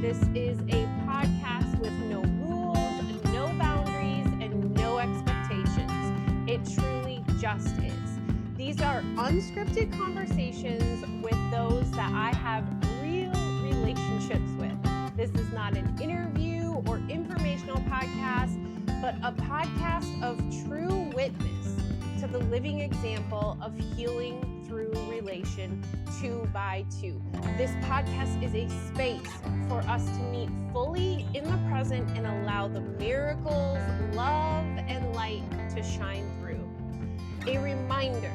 This is a podcast with no rules, no boundaries, and no expectations. It truly just is. These are unscripted conversations with those that I have real relationships with. This is not an interview or informational podcast, but a podcast of true witness to the living example of healing through relation 2 by 2. This podcast is a space for us to meet fully in the present and allow the miracles, love, and light to shine through. A reminder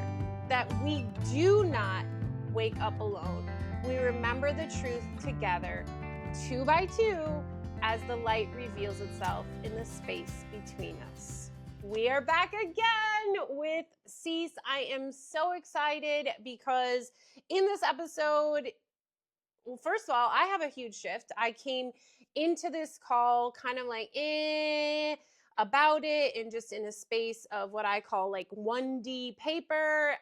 that we do not wake up alone. We remember the truth together, 2 by 2, as the light reveals itself in the space between us. We are back again with Cease. I am so excited because in this episode, well, first of all, I have a huge shift. I came into this call kind of like, about it, and just in a space of what I call like 1D paper,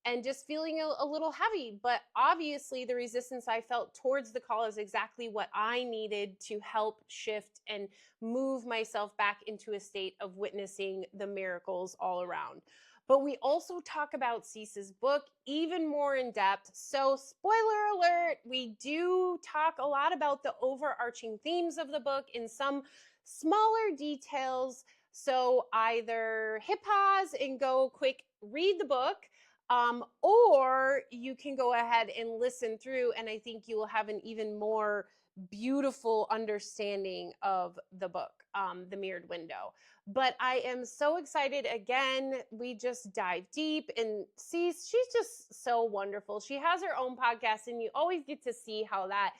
and just feeling a little heavy. But obviously the resistance I felt towards the call is exactly what I needed to help shift and move myself back into a state of witnessing the miracles all around. But we also talk about Cease's book even more in depth. So spoiler alert, we do talk a lot about the overarching themes of the book in some smaller details. So either hit pause and go quick read the book, or you can go ahead and listen through, and I think you will have an even more beautiful understanding of the book, The Mirrored Window. But I am so excited. Again, we just dive deep, and see, she's just so wonderful. She has her own podcast, and you always get to see how that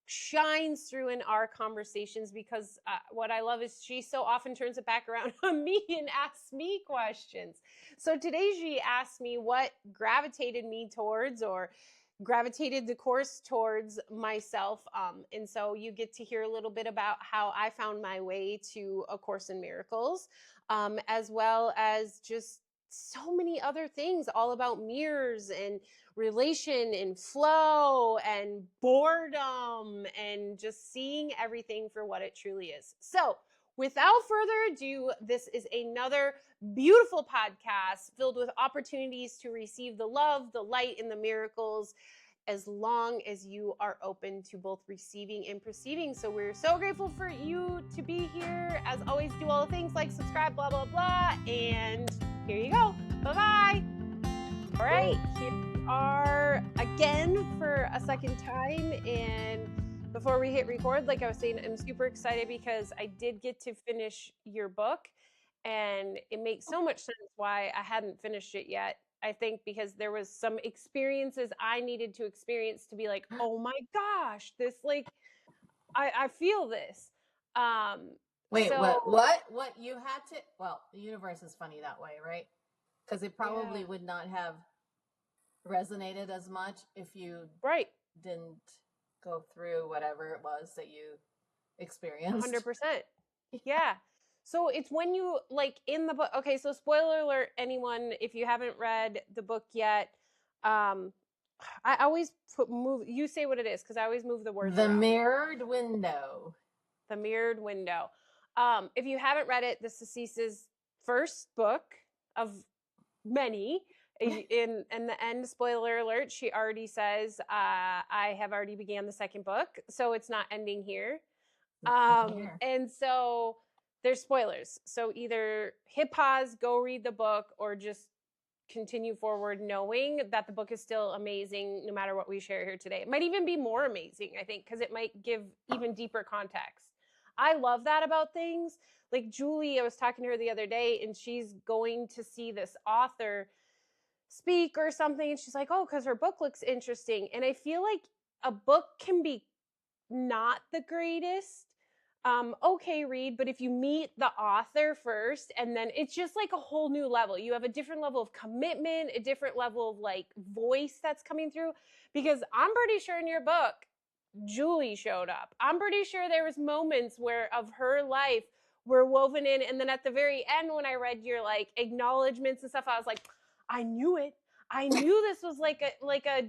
shines through in our conversations, because what I love is she so often turns it back around on me and asks me questions. So today she asked me what gravitated me towards, or gravitated the course towards myself. And so you get to hear a little bit about how I found my way to A Course in Miracles, as well as just so many other things all about mirrors and relation and flow and boredom and just seeing everything for what it truly is. So without further ado, this is another beautiful podcast filled with opportunities to receive the love, the light, and the miracles, as long as you are open to both receiving and perceiving. So we're so grateful for you to be here. As always, do all the things like subscribe, blah, blah, blah. And here you go. Bye-bye. All right, here we are again for a second time. And before we hit record, like I was saying, I'm super excited because I did get to finish your book. And it makes so much sense why I hadn't finished it yet. I think because there was some experiences I needed to experience to be like, oh my gosh, this, like, I feel this. Wait, so, what you had to, well, the universe is funny that way, right? Because it probably would not have resonated as much if you didn't go through whatever it was that you experienced. 100%. Yeah. So it's when you, like, in the book, okay, so spoiler alert, anyone, if you haven't read the book yet, I always you say what it is, because I always move the words around. Mirrored Window. The Mirrored Window. If you haven't read it, this is Cease's first book of many. In the end, spoiler alert, she already says, I have already began the second book, so it's not ending here. And so there's spoilers. So either hit pause, go read the book, or just continue forward knowing that the book is still amazing no matter what we share here today. It might even be more amazing, I think, because it might give even deeper context. I love that about things. Like Julie, I was talking to her the other day, and she's going to see this author speak or something, and she's like, oh, because her book looks interesting. And I feel like a book can be not the greatest, okay read, but if you meet the author first, and then it's just like a whole new level. You have a different level of commitment, a different level of like voice that's coming through, because I'm pretty sure in your book Julie showed up. I'm pretty sure there was moments where of her life were woven in, and then at the very end when I read your like acknowledgments and stuff, I was like, I knew it. I knew this was like a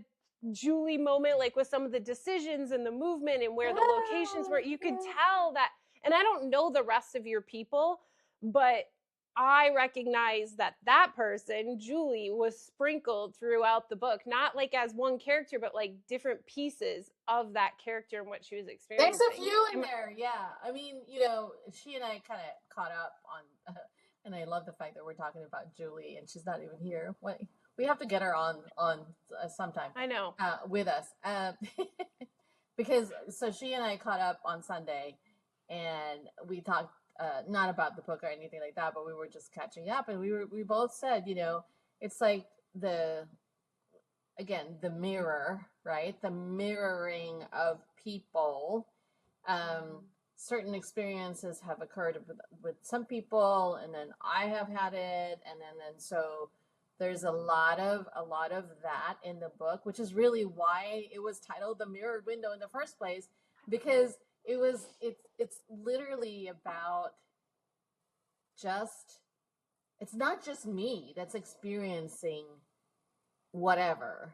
Julie moment, like with some of the decisions and the movement and where the locations were. You could tell that, and I don't know the rest of your people, but I recognize that that person, Julie, was sprinkled throughout the book, not like as one character, but like different pieces of that character and what she was experiencing. There's a few in there, yeah. I mean, she and I kind of caught up on, and I love the fact that we're talking about Julie and she's not even here. We have to get her on sometime. I know. With us, because so she and I caught up on Sunday, and we talked not about the book or anything like that, but we were just catching up, and we both said, it's like the mirror, right? The mirroring of people. Certain experiences have occurred with some people, and then I have had it, and then so there's a lot of that in the book, which is really why it was titled The Mirrored Window in the first place, because it's literally about it's not just me that's experiencing whatever.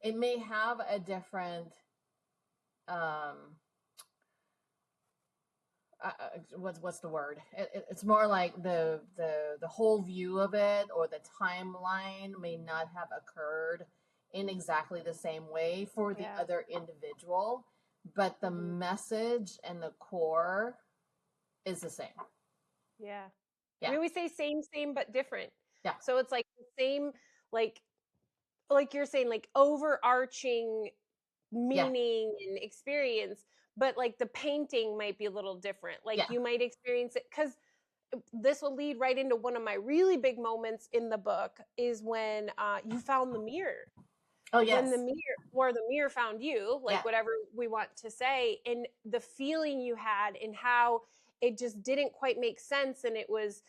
It may have a different what's the word? It's more like the whole view of it, or the timeline may not have occurred in exactly the same way for the other individual, but the message and the core is the same. Yeah. We always say same, but different. Yeah. So it's like the same, like you're saying, like overarching meaning and experience, but like the painting might be a little different. Like you might experience it, because this will lead right into one of my really big moments in the book, is when you found the mirror. Oh, yes. When the mirror found you, like whatever we want to say, and the feeling you had and how it just didn't quite make sense. And it was,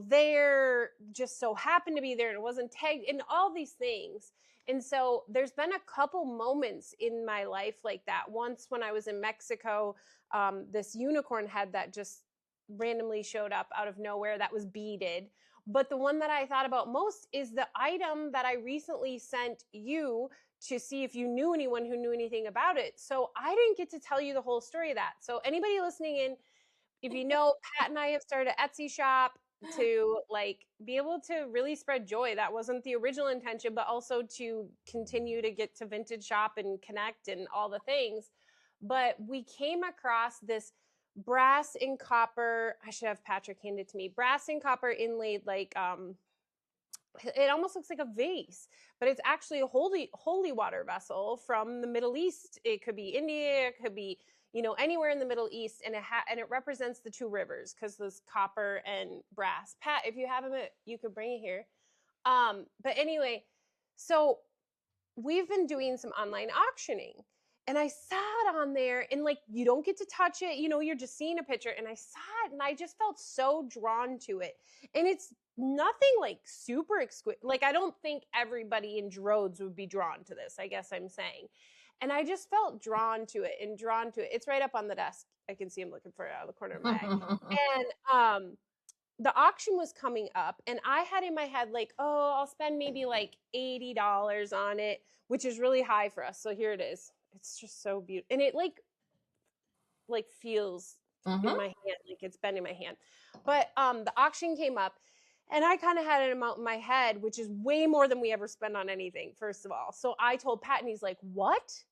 there just so happened to be there, and it wasn't tagged, and all these things. And so there's been a couple moments in my life like that. Once when I was in Mexico, this unicorn head that just randomly showed up out of nowhere that was beaded. But the one that I thought about most is the item that I recently sent you to see if you knew anyone who knew anything about it. So I didn't get to tell you the whole story of that. So anybody listening in, if you know, Pat and I have started an Etsy shop to like be able to really spread joy. That wasn't the original intention, but also to continue to get to vintage shop and connect and all the things. But we came across this brass and copper, I should have Patrick hand it to me, brass and copper inlaid, like it almost looks like a vase, but it's actually a holy water vessel from the Middle East. It could be India, it could be anywhere in the Middle East, and it represents the two rivers, because there's copper and brass. Pat, if you have them, you could bring it here. But anyway, so we've been doing some online auctioning, and I saw it on there, and like, you don't get to touch it, you're just seeing a picture, and I saw it, and I just felt so drawn to it. And it's nothing like super exquisite. Like, I don't think everybody in Drodes would be drawn to this, I guess I'm saying. And I just felt drawn to it. It's right up on the desk. I can see him looking for it out of the corner of my eye. And the auction was coming up, and I had in my head like, oh, I'll spend maybe like $80 on it, which is really high for us. So here it is. It's just so beautiful. And it like feels in my hand, like it's been in my hand. But the auction came up, and I kind of had an amount in my head, which is way more than we ever spend on anything, first of all. So I told Pat, and he's like, what?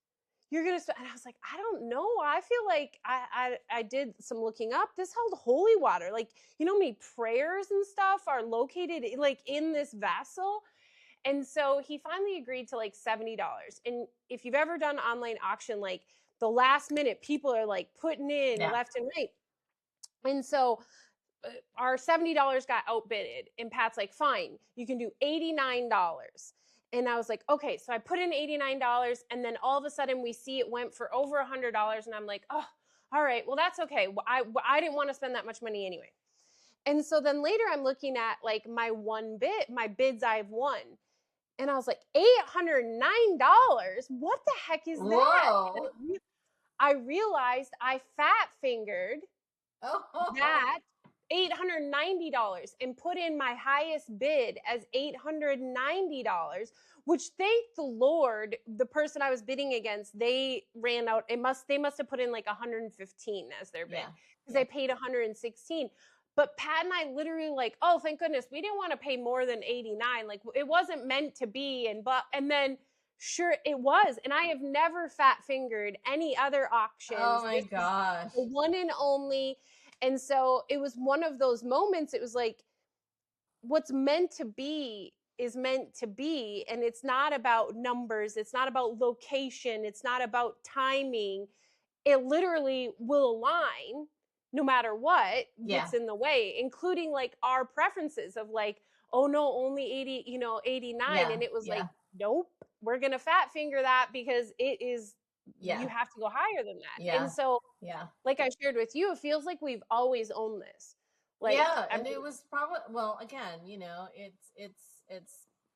You're going to spend? And I was like, I don't know. I feel like I did some looking up. This held holy water. Like, many prayers and stuff are located like in this vessel. And so he finally agreed to like $70. And if you've ever done online auction, like the last minute, people are like putting in left and right. And so our $70 got outbidded, and Pat's like, fine, you can do $89. And I was like, okay. So I put in $89, and then all of a sudden we see it went for over $100, and I'm like, oh, all right, well, that's okay. I didn't want to spend that much money anyway. And so then later I'm looking at like my bids I've won. And I was like, $809? What the heck is that? I realized I fat fingered that $890 and put in my highest bid as $890, which, thank the Lord, the person I was bidding against, they ran out. They must have put in like 115 as their bid, because I paid 116. But Pat and I literally like, oh, thank goodness, we didn't want to pay more than 89. Like, it wasn't meant to be. And then sure it was. And I have never fat fingered any other auctions. Oh my gosh. The one and only. And so it was one of those moments. It was like, what's meant to be is meant to be. And it's not about numbers. It's not about location. It's not about timing. It literally will align no matter what gets in the way, including like our preferences of like, oh no, only 80, 89. And it was like, nope, we're going to fat finger that because it is, you have to go higher than that. And so, like I shared with you, it feels like we've always owned this. Like, and it was probably, well, again,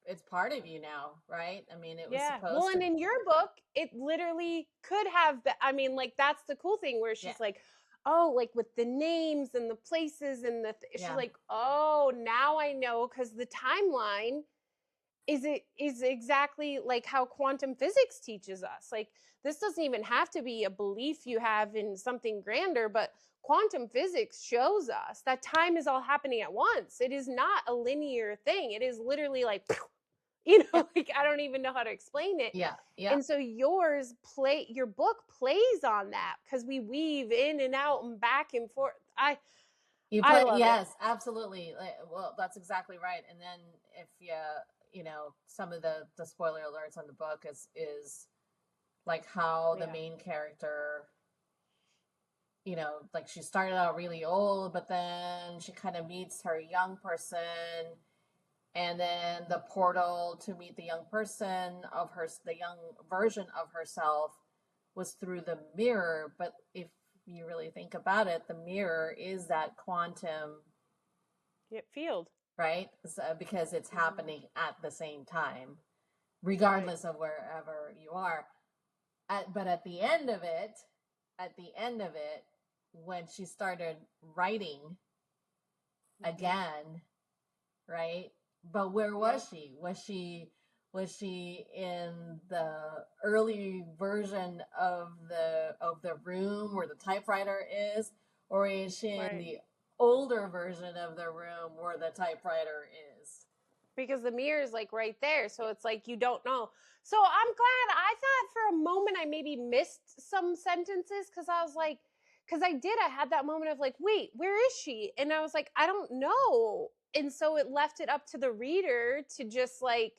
it's part of you now, right? I mean, it was supposed to. And in your book, it literally could have been, I mean, like, that's the cool thing where she's like, oh, like with the names and the places and she's like, oh, now I know, because the timeline is exactly like how quantum physics teaches us. Like, this doesn't even have to be a belief you have in something grander, but quantum physics shows us that time is all happening at once. It is not a linear thing. It is literally like, like, I don't even know how to explain it. And so your book plays on that, because we weave in and out and back and forth. I love it. Absolutely. Well, that's exactly right. And then if some of the spoiler alerts on the book is like how the main character, like she started out really old, but then she kind of meets her young person, and then the portal to meet the young person the young version of herself was through the mirror. But if you really think about it, the mirror is that quantum field, right? So, because it's happening at the same time, regardless of wherever you are. But at the end of it, when she started writing again, right? But where was she? Was she in the early version of the room where the typewriter is, or is she in the older version of the room where the typewriter is? Because the mirror is like right there, so it's like you don't know. So I'm glad. I thought for a moment I maybe missed some sentences, because I was like, I had that moment of like, wait, where is she? And I was like, I don't know. And so it left it up to the reader to just like,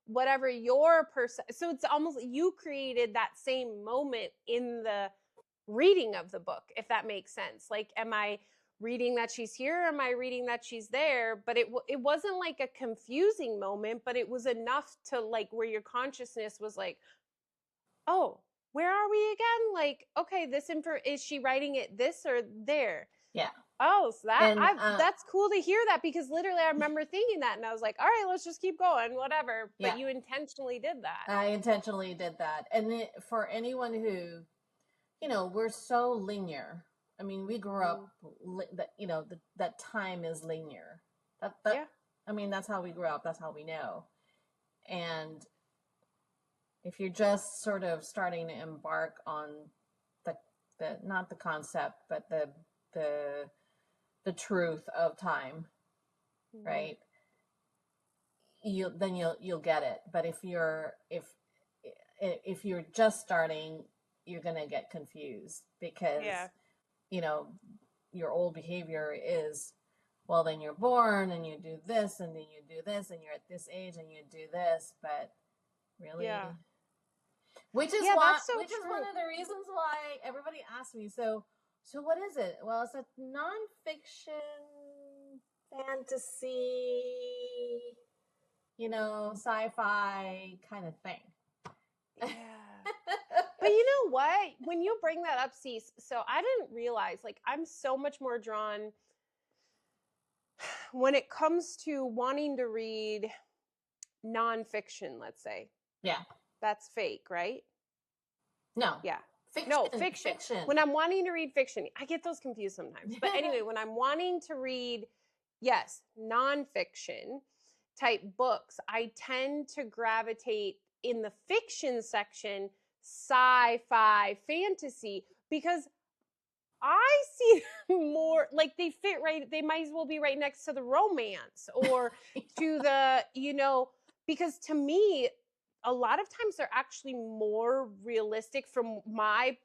whatever your person. So it's almost, you created that same moment in the reading of the book, if that makes sense. Like, am I reading that she's here, or am I reading that she's there? But it wasn't like a confusing moment, but it was enough to like where your consciousness was like, oh, where are we again? Like, okay, is she writing it this or there? Oh, so that's cool to hear that, because literally I remember thinking that, and I was like, all right, let's just keep going, whatever. But you intentionally did that. I intentionally did that. And for anyone who, we're so linear. I mean, we grew up, that time is linear. I mean, that's how we grew up. That's how we know. And if you're just sort of starting to embark on the not the concept, but the truth of time, right? You'll get it. But if you're just starting, you're gonna get confused, because your old behavior is, well, then you're born and you do this and then you do this and you're at this age and you do this, but really, which is one of the reasons why everybody asks me, so what is it? Well, it's a nonfiction fantasy, sci-fi kind of thing. But you know what? When you bring that up, Cece, so I didn't realize, like, I'm so much more drawn when it comes to wanting to read nonfiction, let's say. Yeah. That's fake, right? No. Yeah. Fiction. When I'm wanting to read fiction, I get those confused sometimes. But anyway, when I'm wanting to read, yes, nonfiction type books, I tend to gravitate in the fiction section, sci-fi, fantasy, because I see more like they fit right. They might as well be right next to the romance or to the, because to me, a lot of times they're actually more realistic from my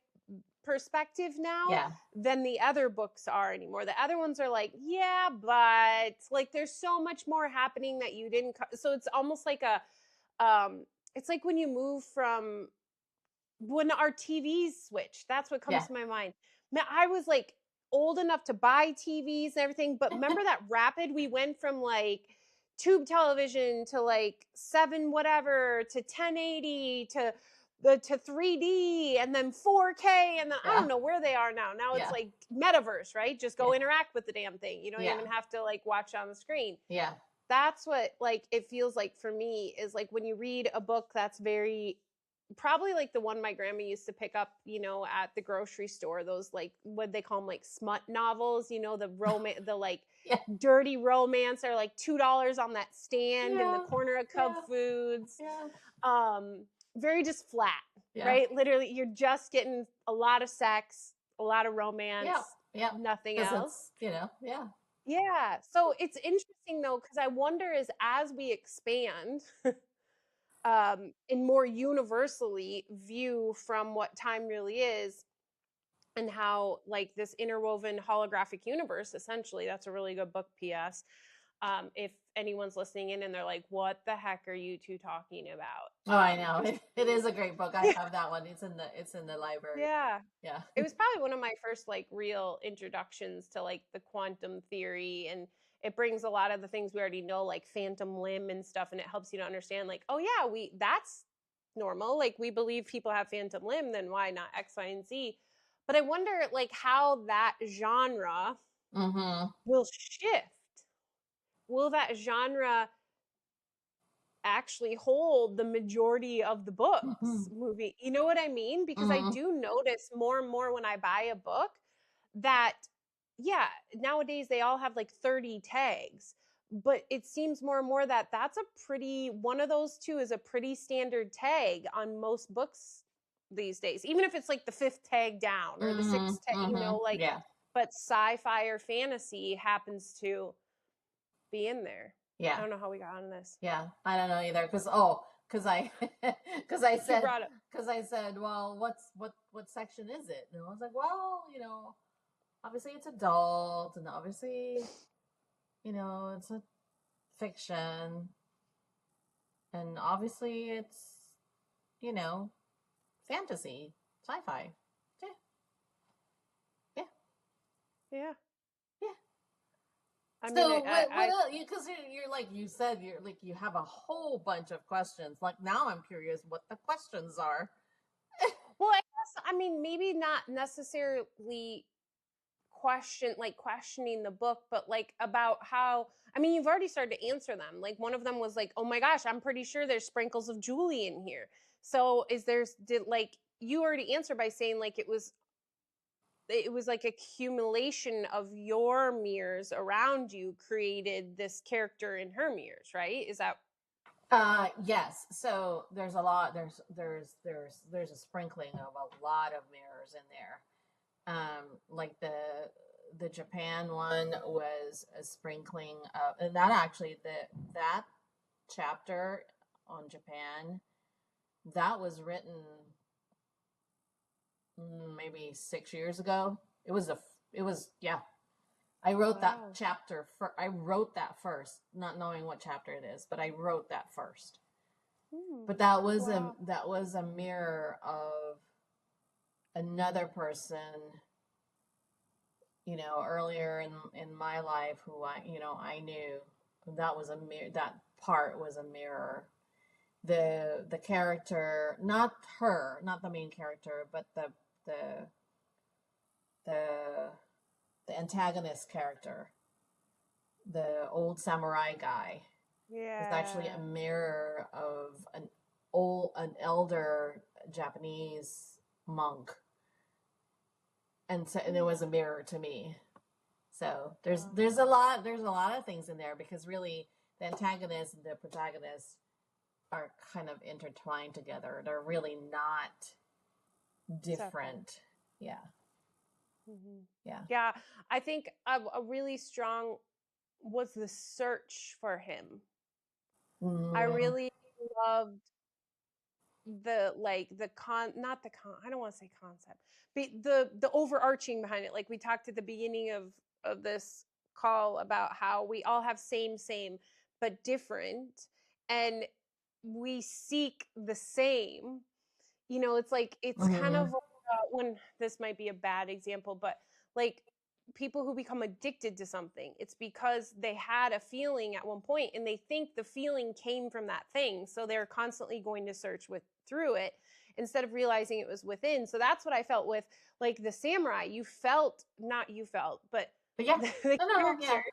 perspective now than the other books are anymore. The other ones are like, yeah, but like there's so much more happening that you didn't. So it's almost like it's like when you move from when our TVs switched. That's what comes to my mind. Man, I was like old enough to buy TVs and everything, but remember that rapid we went from like tube television to like 7 whatever to 1080 to 3D and then 4K and then I don't know where they are now. Now it's like metaverse, right? Just go interact with the damn thing. You don't even have to like watch on the screen. Yeah. That's what like it feels like for me is like when you read a book that's very probably like the one my grandma used to pick up, at the grocery store, those like what they call them like smut novels, the romance, the like dirty romance are like $2 on that stand in the corner of Cub Foods. Very just flat, right? Literally, you're just getting a lot of sex, a lot of romance, nothing else. Yeah. So it's interesting though, because I wonder is as we expand and more universally view from what time really is and how like this interwoven holographic universe, essentially, that's a really good book, PS. If anyone's listening in and they're like, what the heck are you two talking about? Oh, I know. It is a great book. I have that one. It's in the library. Yeah. Yeah. It was probably one of my first like real introductions to like the quantum theory, and it brings a lot of the things we already know, like phantom limb and stuff, and it helps you to understand like, oh yeah, that's normal. Like we believe people have phantom limb, then why not X, Y, and Z? But I wonder like how that genre will shift. Will that genre actually hold the majority of the books movie? You know what I mean? Because I do notice more and more when I buy a book that, nowadays they all have like 30 tags, but it seems more and more that that's one of those two is a pretty standard tag on most books these days, even if it's like the 5th tag down or the 6th tag, but sci-fi or fantasy happens to be in there. Yeah. I don't know how we got on this. Yeah. I don't know either. Cause I said, well, what section is it? And I was like, well, obviously it's adult and obviously, it's a fiction and obviously it's, fantasy, sci-fi. Yeah. Yeah. I mean, what else? Because you're like you said, you're like you have a whole bunch of questions. Like now, I'm curious what the questions are. Well, I guess maybe not necessarily questioning the book, but like about how you've already started to answer them. Like one of them was like, oh my gosh, I'm pretty sure there's sprinkles of Julie in here. So you already answered by saying like it was like accumulation of your mirrors around you created this character in her mirrors, right? Is that yes. So there's a lot there's a sprinkling of a lot of mirrors in there. Like the Japan one was a sprinkling of, and that actually that chapter on Japan, that was written maybe 6 years ago. I wrote that chapter I wrote that first, not knowing what chapter it is, but I wrote that first. But that was a mirror of another person, earlier in my life who I knew. That was a mirror. That part was a mirror. The character, not her, not the main character, but the antagonist character, the old samurai guy, is actually a mirror of an elder Japanese monk and it was a mirror to me. So there's a lot of things in there, because really the antagonist and the protagonist are kind of intertwined together. They're really not different. Yeah. Yeah. Yeah. I think a really strong was the search for him. I really loved the I don't want to say concept, but the overarching behind it. Like we talked at the beginning of this call about how we all have same but different, and we seek the same. It's like it's kind of when this might be a bad example, but like people who become addicted to something, it's because they had a feeling at one point and they think the feeling came from that thing, so they're constantly going to search through it instead of realizing it was within. So that's what I felt with like the samurai. But yeah, the character,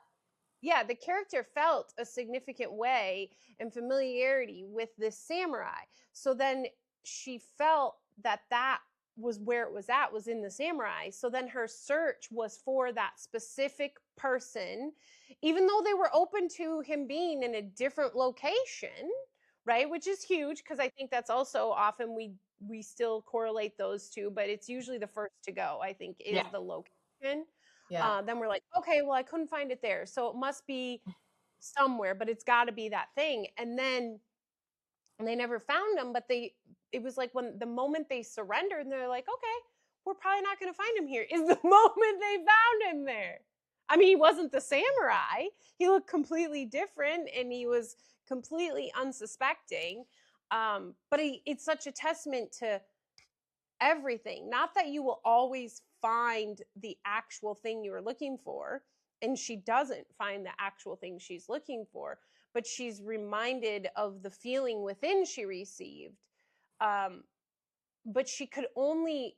yeah, the character felt a significant way and familiarity with this samurai. So then she felt that was where it was in the samurai. So then her search was for that specific person, even though they were open to him being in a different location, right? Which is huge, because I think that's also often we still correlate those two, but it's usually the first to go, I think, is the location. Yeah. Then we're like, okay, well, I couldn't find it there, so it must be somewhere, but it's got to be that thing. And they never found him, but it was like when the moment they surrendered, and they're like, okay, we're probably not going to find him here, is the moment they found him there. I mean, he wasn't the samurai. He looked completely different, and he was completely unsuspecting. But it's such a testament to everything. Not that you will always find the actual thing you were looking for, and she doesn't find the actual thing she's looking for, but she's reminded of the feeling within she received. But she could only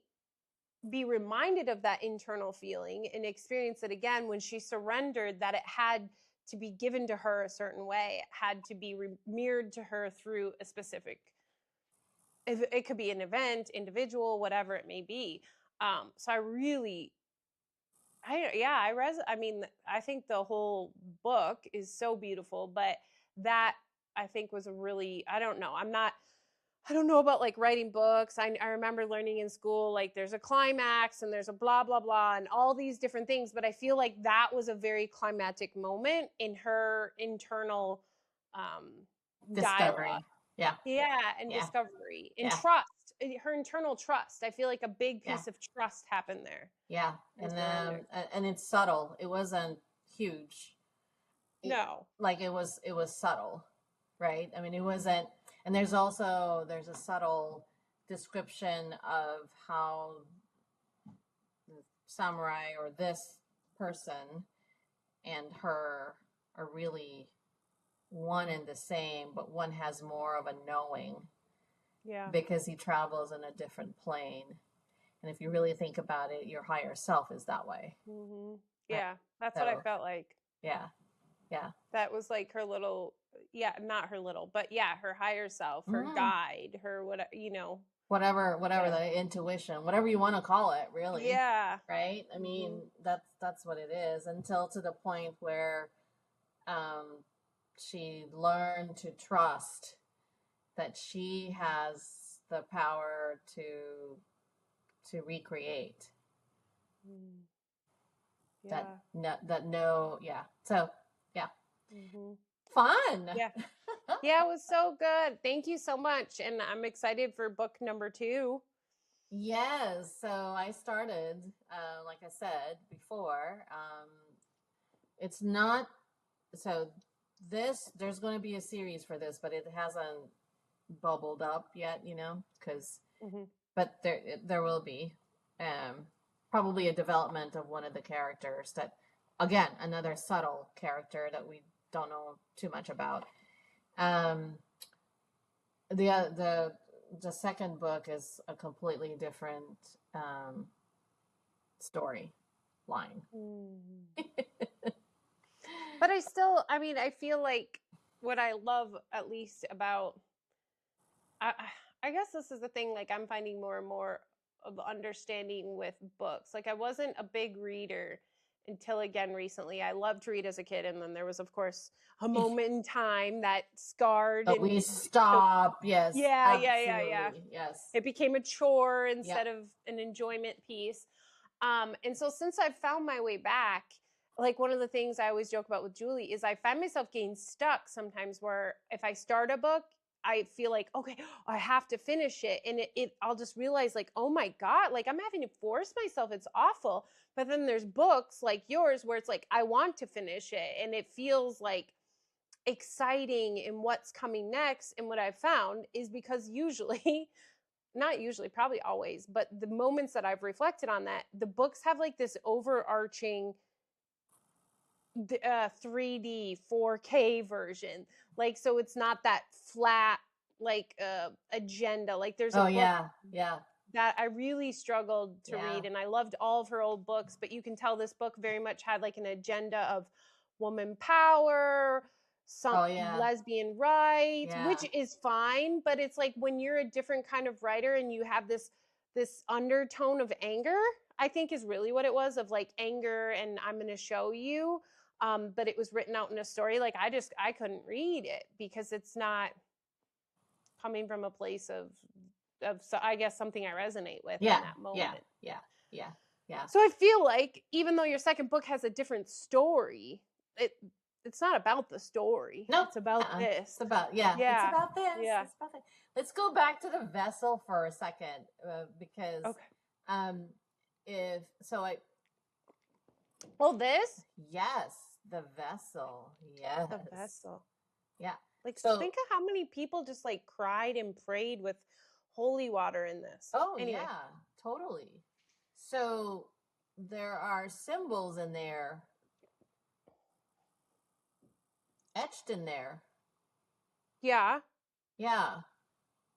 be reminded of that internal feeling and experience it again when she surrendered that it had to be given to her a certain way. It had to be mirrored to her through a specific, it could be an event, individual, whatever it may be. So I mean, I think the whole book is so beautiful, but that I think was a really, I don't know. I don't know about like writing books. I remember learning in school, like there's a climax and there's a blah, blah, blah, and all these different things. But I feel like that was a very climactic moment in her internal discovery. dialogue. Yeah. And discovery and trust, her internal trust. I feel like a big piece of trust happened there. Yeah. And it's subtle. It wasn't huge. No. It was subtle, right? I mean, it wasn't, and there's a subtle description of how the samurai or this person and her are really one and the same, but one has more of a knowing. Yeah. Because he travels in a different plane. And if you really think about it, your higher self is that way. Mm-hmm. Yeah, that's what I felt like. Yeah. Yeah. That was like her little, not her little, but her higher self, her guide, her whatever the intuition, whatever you want to call it, really. Yeah. Right? I mean, that's what it is, until to the point where she learned to trust that she has the power to recreate. Yeah. So fun. Yeah, it was so good. Thank you so much, and I'm excited for book number 2. Yes, so I started like I said before, it's not so there's going to be a series for this, but it hasn't bubbled up yet, because but there will be probably a development of one of the characters, that again, another subtle character that we don't know too much about. The second book is a completely different story line. But I feel like what I love at least about, I guess this is the thing, like I'm finding more and more of understanding with books. Like I wasn't a big reader until again recently. I loved to read as a kid, and then there was of course a moment in time that scarred But and we stop. Yes. yeah. Yes. It became a chore instead of an enjoyment piece. And so since I've found my way back, like one of the things I always joke about with Julie is I find myself getting stuck sometimes where if I start a book, I feel like, okay, I have to finish it. And I'll just realize like, oh my God, like I'm having to force myself. It's awful. But then there's books like yours where it's like, I want to finish it. And it feels like exciting in what's coming next. And what I've found is because usually not usually, probably always, but the moments that I've reflected on that, the books have like this overarching 3D 4K version. Like, so it's not that flat, like, agenda. Like, there's a book that I really struggled to read, and I loved all of her old books, but you can tell this book very much had like an agenda of woman power, lesbian rights, which is fine, but it's like when you're a different kind of writer and you have this undertone of anger, I think is really what it was, of like anger and I'm going to show you, but it was written out in a story. Like I couldn't read it because it's not coming from a place of so I guess something I resonate with in that moment. Yeah. So I feel like even though your second book has a different story, it's not about the story. No, it's about this. It's about it's about this. Yeah. It's about this. Let's go back to the vessel for a second, because this the vessel like so think of how many people just like cried and prayed with holy water in this. Anyway. Yeah, totally. So there are symbols in there, etched in there. Yeah.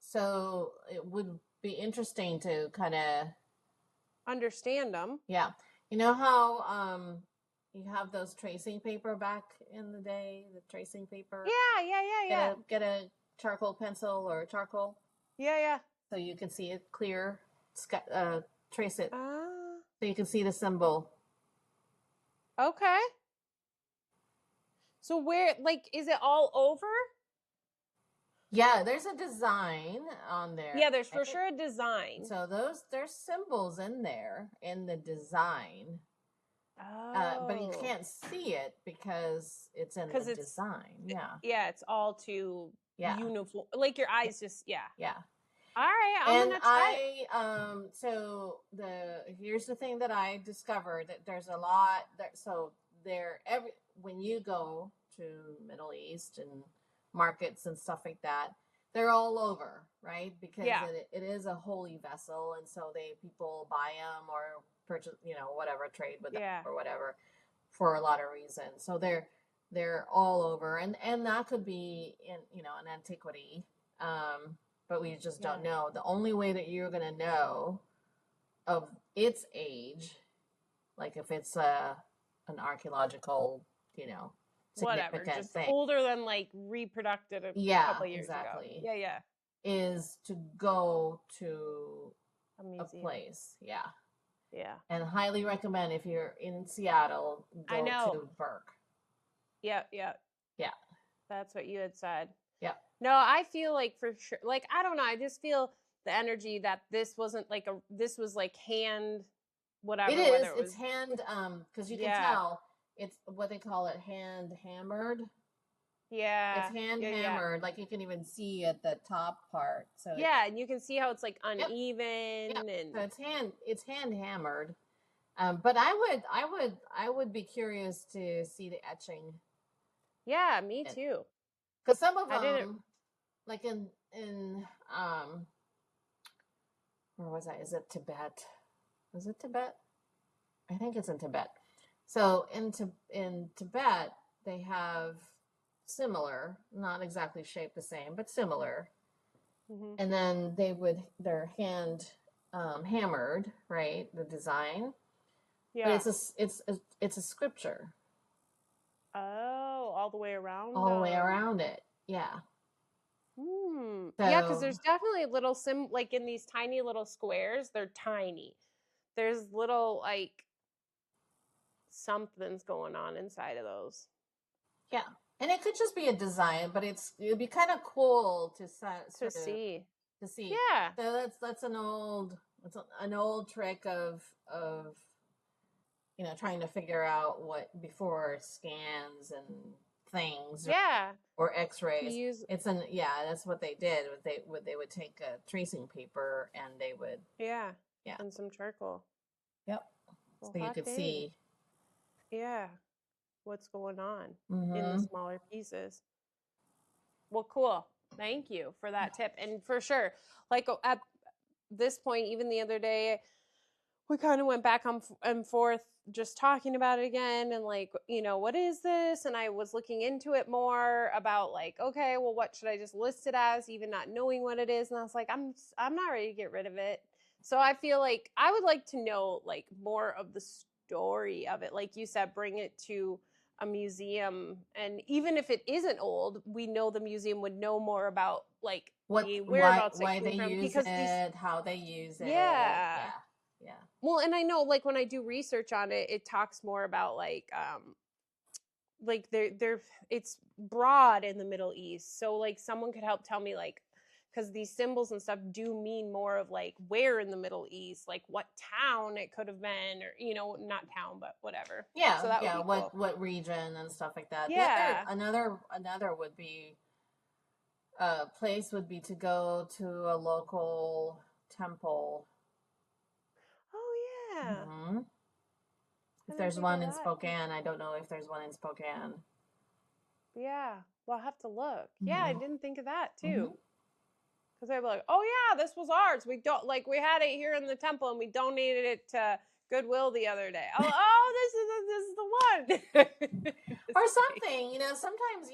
So it would be interesting to kind of understand them. Yeah. You know how you have those tracing paper back in the day, the tracing paper? Yeah. Get a charcoal pencil or charcoal. Yeah. So you can see it clear, trace it. So you can see the symbol. Okay. So where, like, is it all over? Yeah, there's a design on there. Yeah, there's for sure a design. So there's symbols in there in the design. But you can't see it because it's in the design. Yeah, it's all too uniform. Like your eyes just Yeah. All right, I'm gonna try it. So here's the thing that I discovered, that there's a lot that when you go to Middle East and markets and stuff like that, they're all over, right? Because it is a holy vessel, and so people buy them or purchase, whatever, trade with them or whatever for a lot of reasons. So they're all over, and that could be in an antiquity, but we just don't know. The only way that you're going to know of its age, like if it's an archaeological, whatever, just thing, older than like reproduced a couple years ago. Yeah. Is to go to a place. Yeah. And highly recommend, if you're in Seattle, go to Burke. Yeah. Yeah. That's what you had said. Yeah. No, I feel like for sure, like, I don't know, I just feel the energy that this wasn't like this was like hand, whatever. It is. It's hand, because you can tell it's what they call it, hand hammered. Yeah. It's hand hammered. Like you can even see at the top part. So and you can see how it's like uneven and so it's hand hammered. But I would be curious to see the etching. Yeah, me too. Because some of them, like in where was I? Is it Tibet? Was it Tibet? I think it's in Tibet. So in Tibet, they have similar, not exactly shaped the same, but similar. Mm-hmm. And then they're hand hammered, right? The design. Yeah. But it's a scripture. Oh, all the way around. All the way around it. Yeah. Yeah, because So there's definitely little like in these tiny little squares, they're tiny. There's little like something's going on inside of those. yeah, and it could just be a design, but it'd be kind of cool to To sort of see. to see. Yeah. So that's an old trick of trying to figure out what before scans and things Yeah. or To X-rays. use. That's what they did. They would take a tracing paper and they would Yeah. yeah And some charcoal. yep Well, so you hot could dang. see. Yeah. What's going on in the Mm-hmm. smaller pieces. Well, cool. Thank you for that tip. And for sure, like at this point, even the other day, we kind of went back and forth just talking about it again and like, what is this? And I was looking into it more about like, okay, well, what should I just list it as, even not knowing what it is? And I was like, I'm not ready to get rid of it. So I feel like I would like to know like more of the story of it. Like you said, bring it to a museum, and even if it isn't old, we know the museum would know more about like the whereabouts it Why they came from, use because these it, how they use it. yeah. Yeah. Well, and I know like when I do research on it, it talks more about like they're it's broad in the Middle East. So like someone could help tell me like, because these symbols and stuff do mean more of like where in the Middle East, like what town it could have been, or not town, but whatever. So that would be cool. What region and stuff like that. The other Yeah. another would be place would be to go to a local temple. Oh yeah. Hmm. I If didn't there's think of one in that. Spokane, I don't know if there's one in Spokane. Yeah. Well, I'll have to look. Yeah, I Hmm. didn't think of that Hmm. too. Because they'd be like, "Oh yeah, this was ours. We don't like we had it here in the temple, and we donated it to Goodwill the other day." Oh, this is the one. Or something, sometimes,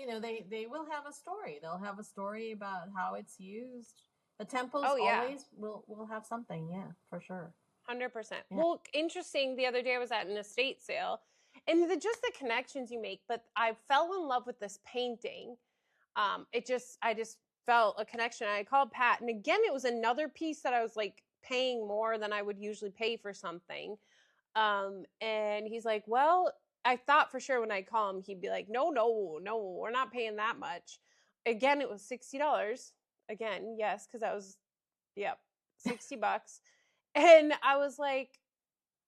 they will have a story. They'll have a story about how it's used. The temples Oh yeah, always will have something, yeah, for sure. 100%. Yeah. Well, interesting. The other day I was at an estate sale, and just the connections you make. But I fell in love with this painting. I just felt a connection. I called Pat, and again, it was another piece that I was like paying more than I would usually pay for something. And he's like, well, I thought for sure when I call him, he'd be like, no, no, no, we're not paying that much. Again, it was $60. Again, yes, because that was, yep, $60. And I was like,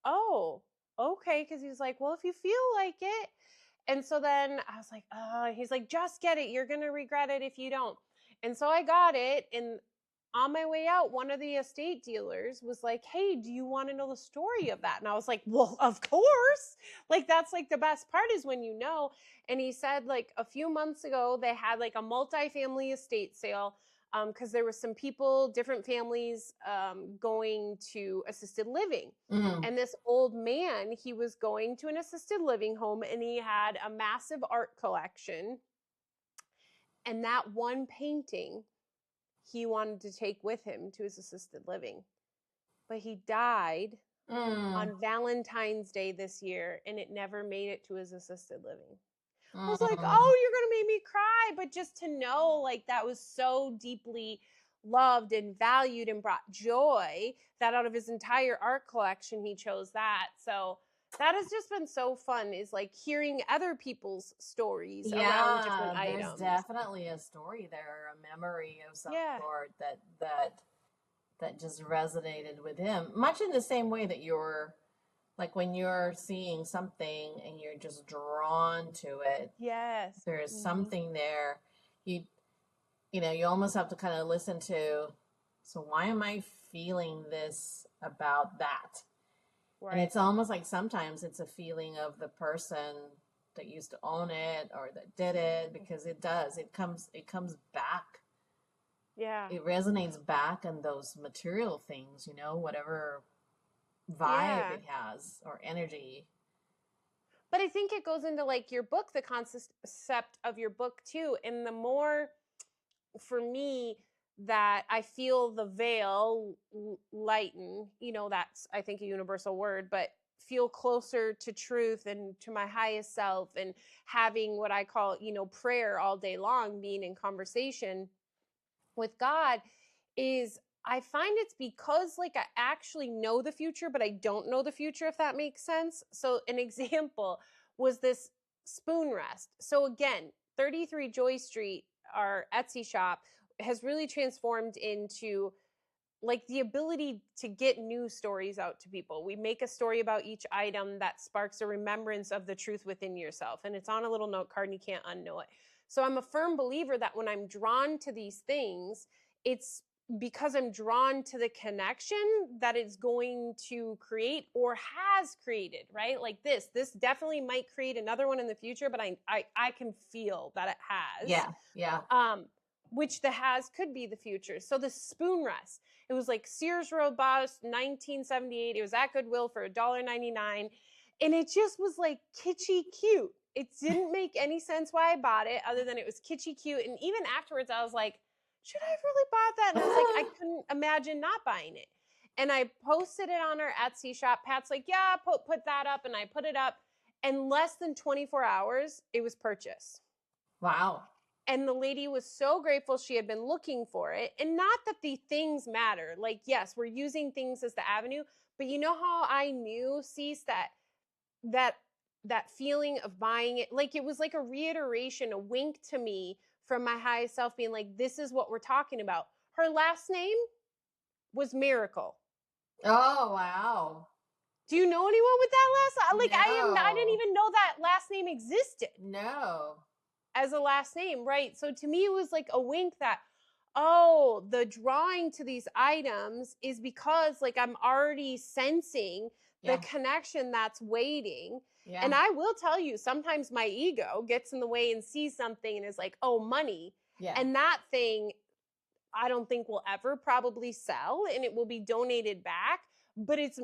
oh, okay. Because he was like, well, if you feel like it. And so then I was like, he's like, just get it. You're going to regret it if you don't. And so I got it. And on my way out, one of the estate dealers was like, hey, do you want to know the story of that? And I was like, well, of course. Like, that's like the best part is when you know. And he said, like, a few months ago, they had like a multi-family estate sale because there were some people, different families going to assisted living. Mm. And this old man, he was going to an assisted living home and he had a massive art collection. And that one painting he wanted to take with him to his assisted living. But he died on Valentine's Day this year and it never made it to his assisted living. I was like, oh, you're going to make me cry. But just to know, like, that was so deeply loved and valued and brought joy that out of his entire art collection, he chose that. So that has just been so fun, is like hearing other people's stories around different There's items. definitely a story there, a memory of some sort that just resonated with him. Much in the same way that you're like when you're seeing something and you're just drawn to it. Yes. There's something there. You almost have to kind of listen to, so why am I feeling this about that? Right. And it's almost like sometimes it's a feeling of the person that used to own it or that did it, because it comes back. Yeah. It resonates back on those material things, whatever vibe it has or energy. But I think it goes into like your book, the concept of your book too. And the more, for me, that I feel the veil lighten, that's, I think, a universal word, but feel closer to truth and to my highest self, and having what I call, prayer all day long, being in conversation. with God is I find it's because like I actually know the future, but I don't know the future, if that makes sense. So an example was this spoon rest. So again, 33 Joy Street, our Etsy shop, has really transformed into like the ability to get new stories out to people. We make a story about each item that sparks a remembrance of the truth within yourself. And it's on a little note card and you can't unknow it. So I'm a firm believer that when I'm drawn to these things, it's because I'm drawn to the connection that it's going to create or has created, right? Like this definitely might create another one in the future, but I can feel that it has. Yeah. Which the has could be the future. So the spoon rest, it was like Sears Roebuck, 1978. It was at Goodwill for $1.99. And it just was like kitschy cute. It didn't make any sense why I bought it other than it was kitschy cute. And even afterwards, I was like, should I have really bought that? And I was like, I couldn't imagine not buying it. And I posted it on our Etsy shop. Pat's like, yeah, put that up. And I put it up. And less than 24 hours, it was purchased. Wow. And the lady was so grateful she had been looking for it. And not that the things matter. Like, yes, we're using things as the avenue. But you know how I knew, Cease, that feeling of buying it, like it was like a reiteration, a wink to me from my highest self being like, this is what we're talking about. Her last name was Miracle. Oh, wow. Do you know anyone with that last? Like, No. I didn't even know that last name existed. No. As a last name, right? So to me, it was like a wink that, oh, the drawing to these items is because like I'm already sensing the connection that's waiting. Yeah. And I will tell you, sometimes my ego gets in the way and sees something and is like, oh, money. Yeah. And that thing, I don't think will ever probably sell and it will be donated back. But it's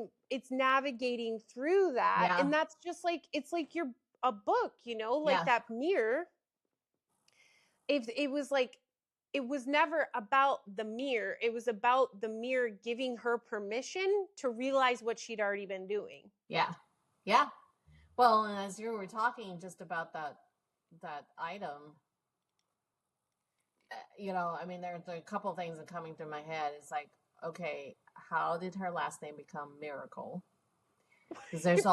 navigating through that. Yeah. And that's just like, it's like you're a book, you know, like that mirror. If it was like, it was never about the mirror. It was about the mirror giving her permission to realize what she'd already been doing. Yeah. Yeah. Well, and as you were talking just about that item, you know, I mean, there's a couple things that coming through my head. It's like, okay, how did her last name become Miracle? Because there's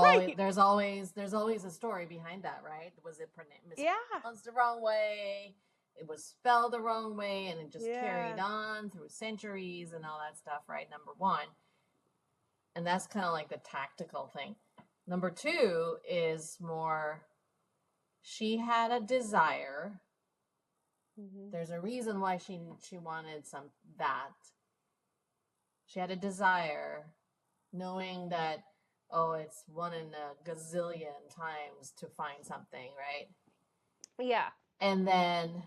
always a story behind that, right? Was it mispronounced the wrong way? It was spelled the wrong way, and it just carried on through centuries and all that stuff, right? Number one. And that's kind of like the tactical thing. Number two is more, she had a desire. Mm-hmm. There's a reason why she wanted that. She had a desire, knowing that, oh, it's one in a gazillion times to find something, right? Yeah. And then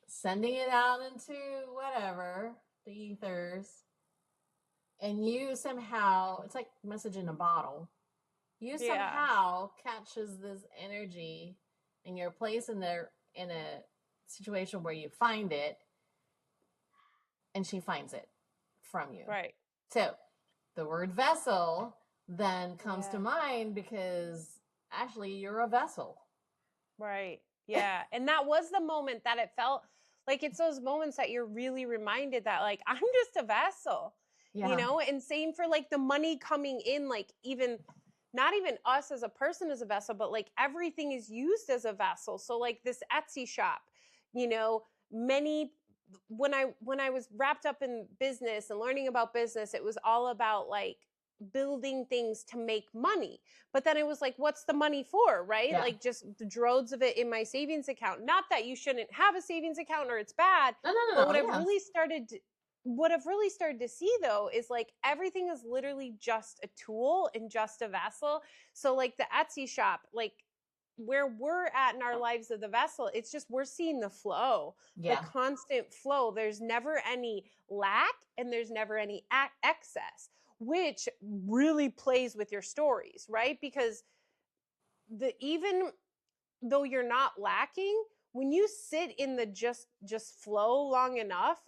sending it out into whatever, the ethers, and you somehow, it's like message in a bottle. You somehow catches this energy and you're placed in a situation where you find it, and she finds it from you. Right. So the word vessel then comes to mind because actually you're a vessel. Right. Yeah. And that was the moment that it felt like, it's those moments that you're really reminded that like, I'm just a vessel, you know, and same for like the money coming in, like even not even us as a person as a vessel, but like everything is used as a vessel. So like this Etsy shop, you know, when I was wrapped up in business and learning about business, it was all about like building things to make money. But then it was like, what's the money for, right? Yeah. Like just the droves of it in my savings account. Not that you shouldn't have a savings account or it's bad. No. But what I've really started to see though is like everything is literally just a tool and just a vessel. So like the Etsy shop, like where we're at in our lives of the vessel, it's just we're seeing the flow, the constant flow. There's never any lack and there's never any excess, which really plays with your stories, right? Because even though you're not lacking, when you sit in the just flow long enough,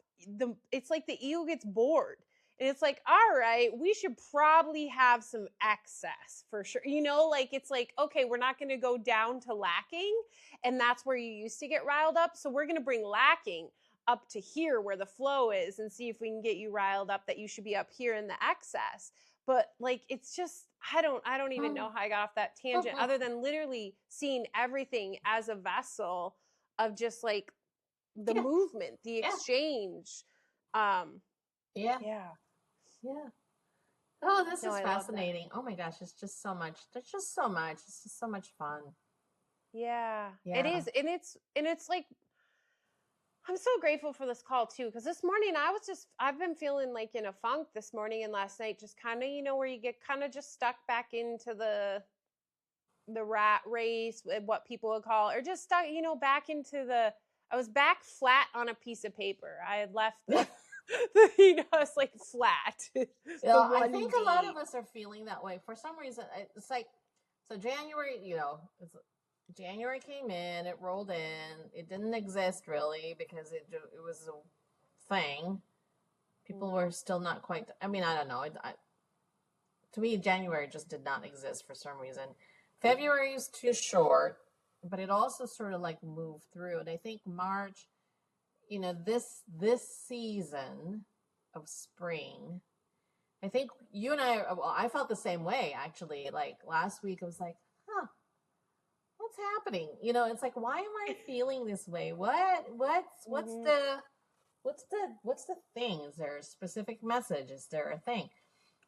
it's like the ego gets bored. And it's like, all right, we should probably have some excess for sure. You know, like it's like, okay, we're not going to go down to lacking. And that's where you used to get riled up. So we're going to bring lacking up to here where the flow is and see if we can get you riled up that you should be up here in the excess. But like, it's just, I don't even know how I got off that tangent other than literally seeing everything as a vessel of just like the movement, the exchange. Yeah. Oh, this is fascinating. Oh my gosh, it's just so much. There's just so much. It's just so much fun. Yeah. It is. And it's like, I'm so grateful for this call too, because this morning I've been feeling like in a funk this morning and last night, just kind of, where you get kind of just stuck back into the rat race, what people would call, or just stuck, back into I was back flat on a piece of paper. I had left the, it's like flat. I think a lot of us are feeling that way for some reason. It's like, so January, January came in, it rolled in, it didn't exist really because it was a thing. People were still not quite, I mean, I don't know. To me, January just did not exist for some reason. February is too short, but it also sort of like moved through. And I think March, this season of spring, I think you and I felt the same way actually. Like last week, I was like, what's happening? It's like, why am I feeling this way? What's the thing? Is there a specific message? Is there a thing?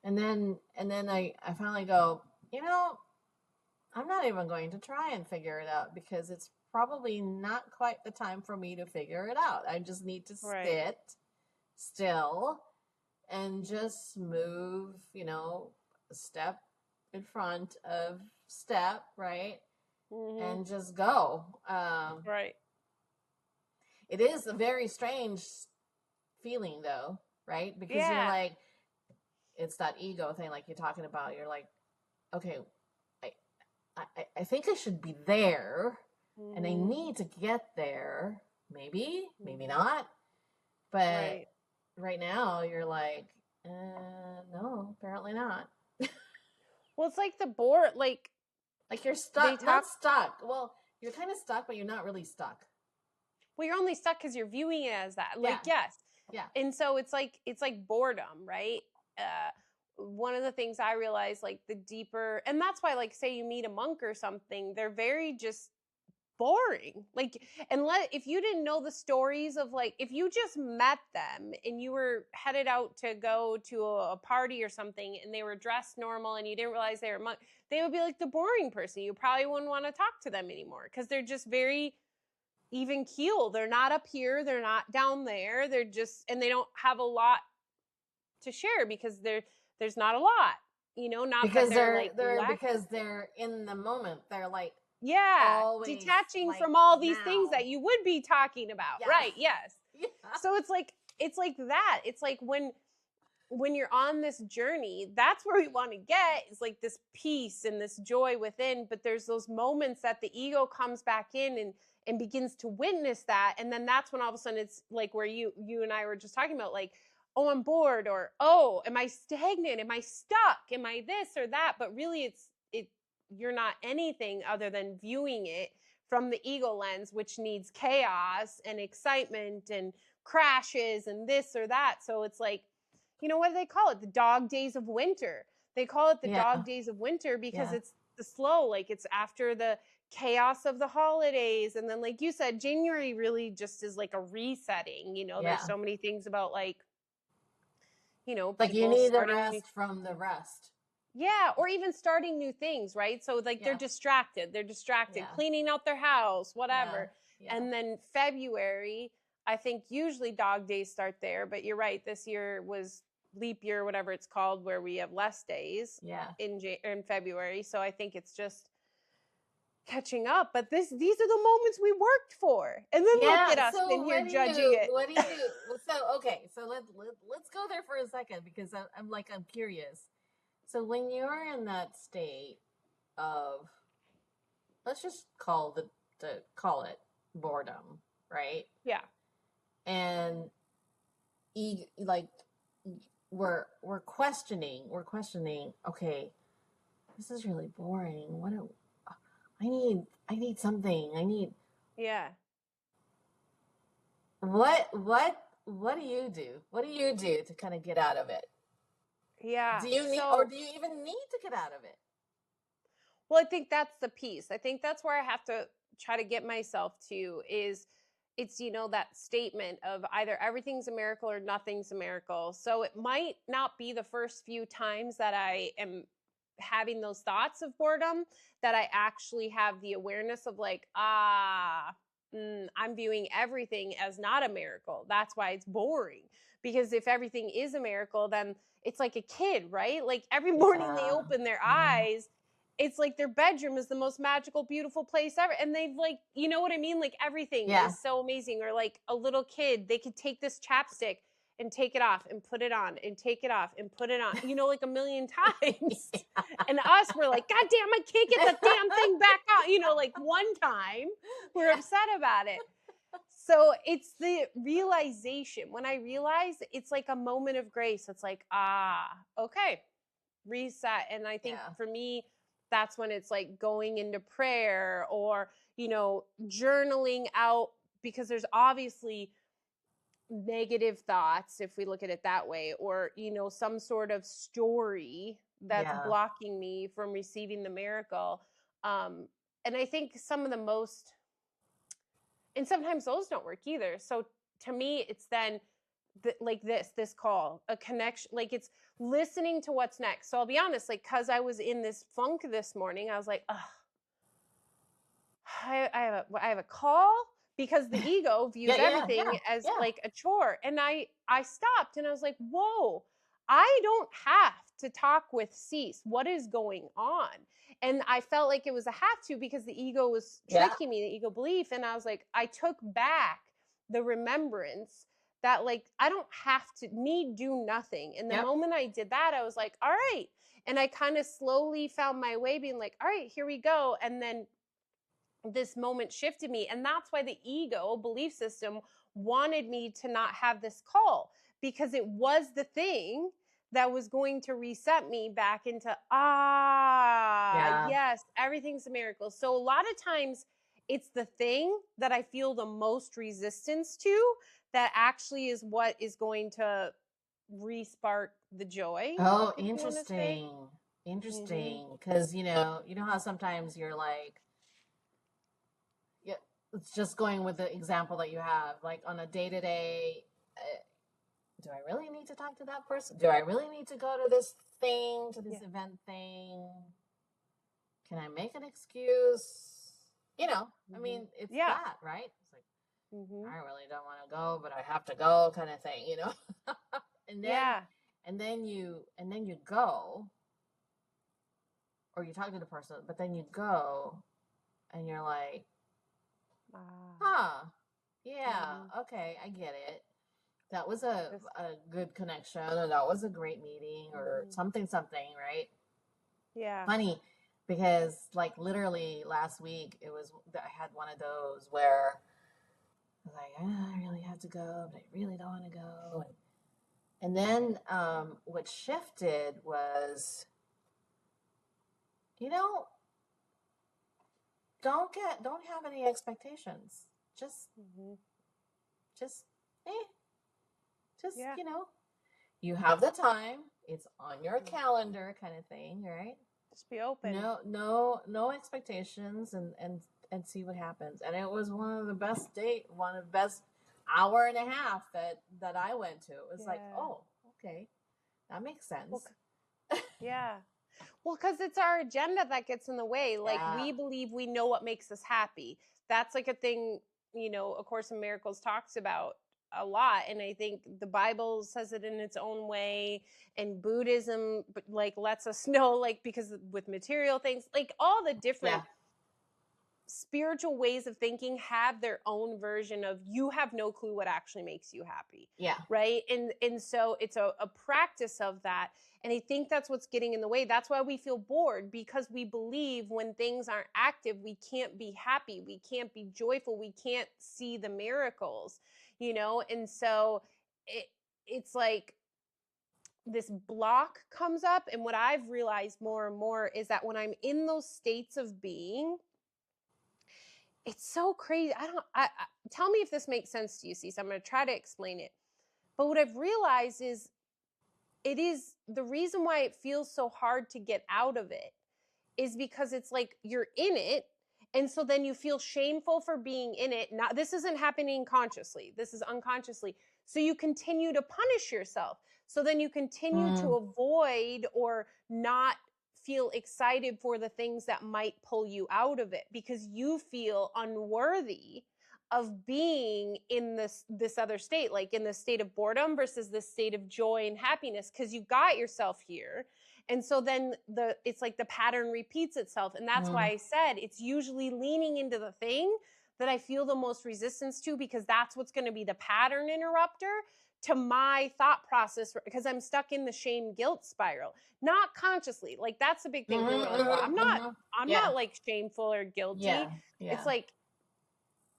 And then I finally go, I'm not even going to try and figure it out because it's probably not quite the time for me to figure it out. I just need to sit still and just move, a step in front of step, right? And just go. It is a very strange feeling though, right? Because you're like, it's that ego thing like you're talking about. You're like, okay, I think I should be there and I need to get there. Maybe not. But right now you're like, no, apparently not. Well, it's like the board, like you're stuck, not stuck. Well, you're kind of stuck, but you're not really stuck. Well, you're only stuck because you're viewing it as that. Like, yes. Yeah. And so it's like boredom, right? One of the things I realized, like the deeper, and that's why, like, say you meet a monk or something, they're very just boring. Like, if you didn't know the stories of, like, if you just met them and you were headed out to go to a party or something and they were dressed normal and you didn't realize they were monk, they would be like the boring person. You probably wouldn't want to talk to them anymore because they're just very even keel. They're not up here. They're not down there. They're just, and they don't have a lot to share because there's not a lot, not because that they're because they're in the moment. They're like, detaching like from all these now. things that you would be talking about. Yeah. Right. Yes. Yeah. So it's like that. It's like when you're on this journey, that's where we want to get, is like this peace and this joy within. But there's those moments that the ego comes back in and begins to witness that. And then that's when all of a sudden it's like where you and I were just talking about, like, oh, I'm bored, or, oh, am I stagnant? Am I stuck? Am I this or that? But really you're not anything other than viewing it from the ego lens, which needs chaos and excitement and crashes and this or that. So it's like, what do they call it? The dog days of winter. They call it the dog days of winter because it's the slow, like it's after the chaos of the holidays. And then, like you said, January really just is like a resetting. There's so many things about, like, like you need a rest from the rest. Yeah, or even starting new things, right? So like they're distracted, cleaning out their house, whatever. And then February, I think usually dog days start there, but you're right, this year was leap year, whatever it's called, where we have less days in February. So I think it's just catching up. But these are the moments we worked for. And then look at us in here judging it. What do you do? So let's go there for a second, because I'm curious. So when you're in that state of, let's just call it boredom, right? Yeah. And like we're questioning, okay, this is really boring. I need something. Yeah. What do you do? What do you do to kind of get out of it? Yeah. Do you need, or do you even need to get out of it? Well, I think that's the piece. I think that's where I have to try to get myself to is it's, that statement of either everything's a miracle or nothing's a miracle. So it might not be the first few times that I am having those thoughts of boredom that I actually have the awareness of like, I'm viewing everything as not a miracle. That's why it's boring. Because if everything is a miracle, then it's like a kid, right? Like every morning they open their eyes, it's like their bedroom is the most magical, beautiful place ever. And they've like, you know what I mean? Like everything is so amazing. Or like a little kid, they could take this chapstick and take it off and put it on and take it off and put it on, like a million times. And us, we're like, God damn, I can't get the damn thing back on. Like one time we're upset about it. So it's the realization. When I realize, it's like a moment of grace. It's like, okay, reset. And I think for me, that's when it's like going into prayer or, journaling out, because there's obviously negative thoughts, if we look at it that way, or, some sort of story that's blocking me from receiving the miracle. And I think some of the most, and sometimes those don't work either. So to me, it's then like this call, a connection, like it's listening to what's next. So I'll be honest, like, cause I was in this funk this morning, I was like, ugh, I have a call, because the ego views everything as like a chore. And I stopped and I was like, whoa, I don't have to talk with Cease. What is going on? And I felt like it was a have to, because the ego was tricking me, the ego belief. And I was like, I took back the remembrance that like, I don't have to do nothing. And the moment I did that, I was like, all right. And I kind of slowly found my way being like, all right, here we go. And then this moment shifted me. And that's why the ego belief system wanted me to not have this call, because it was the thing that was going to reset me back into, yes, everything's a miracle. So a lot of times it's the thing that I feel the most resistance to that actually is what is going to respark the joy. Oh, interesting. Interesting. Because, you know how sometimes you're like, it's just going with the example that you have, like on a day to day, do I really need to talk to that person? Do I really need to go to this thing, to this event thing? Can I make an excuse? I mean, it's that, right? It's like, I really don't want to go, but I have to go, kind of thing, and then, and then you go, or you talk to the person, but then you go, and you're like, okay, I get it. That was a good connection, or that was a great meeting, or something, right? Yeah. Funny, because like literally last week, I had one of those where I was like, I really have to go, but I really don't want to go. And then what shifted was, don't have any expectations. Just you have the time. It's on your calendar, kind of thing, right? Just be open. No expectations, and see what happens. And it was one of the best hour and a half that I went to. It was like, oh, okay, that makes sense. Well, because it's our agenda that gets in the way. Like we believe we know what makes us happy. That's like a thing, A Course in Miracles talks about a lot. And I think the Bible says it in its own way. And Buddhism like lets us know, like, because with material things, like all the different spiritual ways of thinking have their own version of, you have no clue what actually makes you happy. Right. And so it's a practice of that. And I think that's what's getting in the way. That's why we feel bored, because we believe when things aren't active, we can't be happy. We can't be joyful. We can't see the miracles, And so it's like this block comes up. And what I've realized more and more is that when I'm in those states of being, it's so crazy. I tell me if this makes sense to you, Cece. I'm going to try to explain it. But what I've realized is it is the reason why it feels so hard to get out of it is because it's like you're in it. And so then you feel shameful for being in it. Not, this isn't happening consciously. This is unconsciously. So you continue to punish yourself. So then you continue to avoid or not feel excited for the things that might pull you out of it because you feel unworthy of being in this other state, like in the state of boredom versus the state of joy and happiness, because you got yourself here. And so then it's like the pattern repeats itself. And that's why I said it's usually leaning into the thing that I feel the most resistance to, because that's what's going to be the pattern interrupter to my thought process, because I'm stuck in the shame guilt spiral, not consciously. Like that's the big thing. People are like, well, I'm not like shameful or guilty. It's like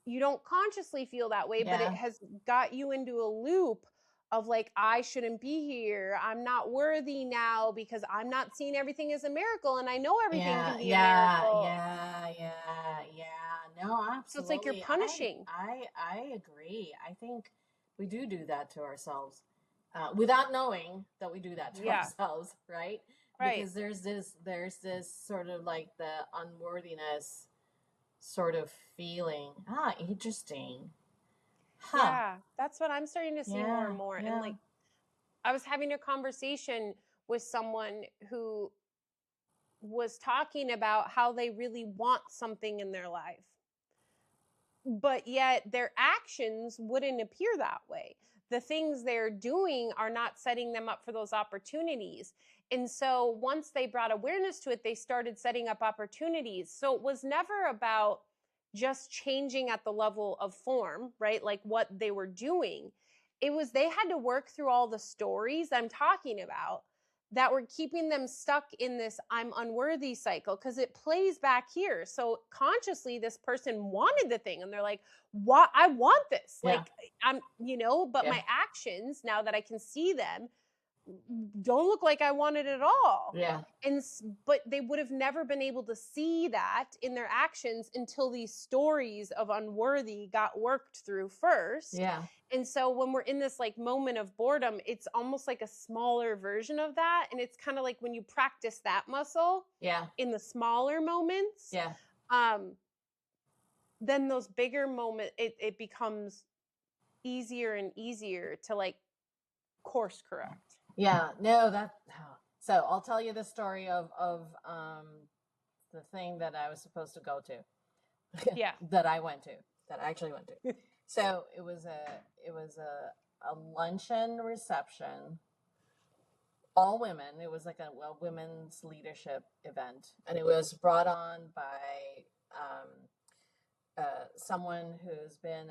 you don't consciously feel that way, but it has got you into a loop of like, I shouldn't be here. I'm not worthy now because I'm not seeing everything as a miracle. And I know everything can be a miracle. No, absolutely. So it's like you're punishing. I agree. I think we do that to ourselves without knowing that we do that to ourselves, right? Because there's this sort of like the unworthiness sort of feeling. Interesting. Yeah, that's what I'm starting to see more and more. And like, I was having a conversation with someone who was talking about how they really want something in their life, but yet their actions wouldn't appear that way. The things they're doing are not setting them up for those opportunities. And so once they brought awareness to it, they started setting up opportunities. So it was never about just changing at the level of form, right? Like what they were doing. It was they had to work through all the stories I'm talking about that were keeping them stuck in this I'm unworthy cycle, because it plays back here. So consciously this person wanted the thing and they're like, what? I want this. Like I'm, but my actions, now that I can see them, don't look like I want it at all. But they would have never been able to see that in their actions until these stories of unworthy got worked through first. And so when we're in this like moment of boredom, it's almost like a smaller version of that. And it's kind of like when you practice that muscle in the smaller moments, then those bigger moments, it becomes easier and easier to like course correct. So I'll tell you the story of the thing that I was supposed to go to. That I actually went to. So it was a luncheon reception, all women. It was like a women's leadership event, and it was brought on by someone who's been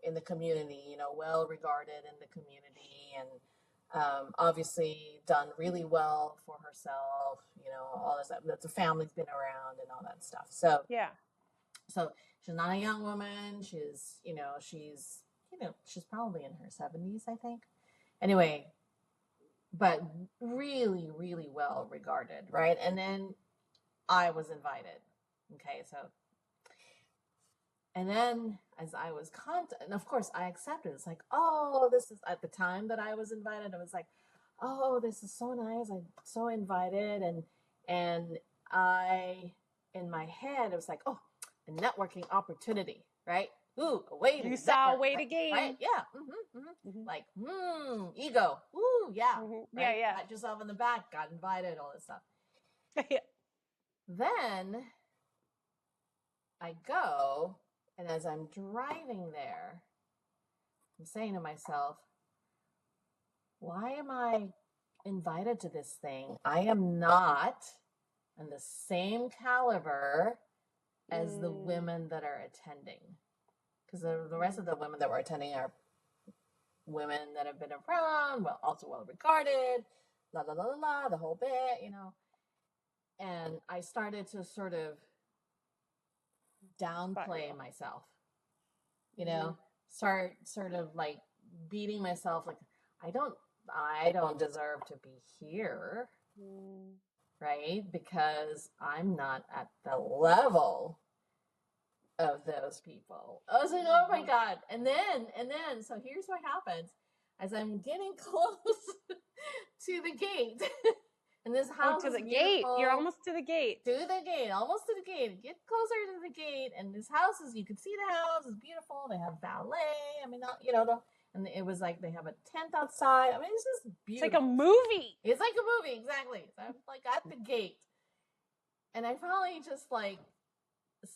in the community, well regarded in the community, and obviously done really well for herself, all this stuff. That the family's been around and all that stuff. So so she's not a young woman. She's she's probably in her 70s, I think. Anyway, but really, really well regarded, right? And then I was invited. Okay, so and then as I was and of course I accepted. It's like, oh, this is at the time that I was invited. I was like, oh, this is so nice. I'm so invited. And I, in my head, it was like, oh, a networking opportunity, right? Ooh, a way to You saw a way to gain. Right? Yeah. Like, ego. Ooh, yeah. Right? Pat yourself on the back, got invited, all this stuff. Then I go, and as I'm driving there, I'm saying to myself, why am I invited to this thing? I am not on the same caliber as the women that are attending. Because the rest of the women that were attending are women that have been around, also well regarded, the whole bit, And I started to sort of downplay myself, start sort of like beating myself, like I don't deserve to be here, right? Because I'm not at the level of those people. I was like, oh my God. And then, so here's what happens. As I'm getting close to the gate, and this house to the is gate. beautiful. You're almost to the gate. To the gate, almost to the gate. Get closer to the gate, and this house is, you can see the house is beautiful. They have ballet. I mean, you know, and it was like they have a tent outside. I mean, it's just beautiful. It's like a movie. It's like a movie, exactly. So I'm like at the gate, and I finally just like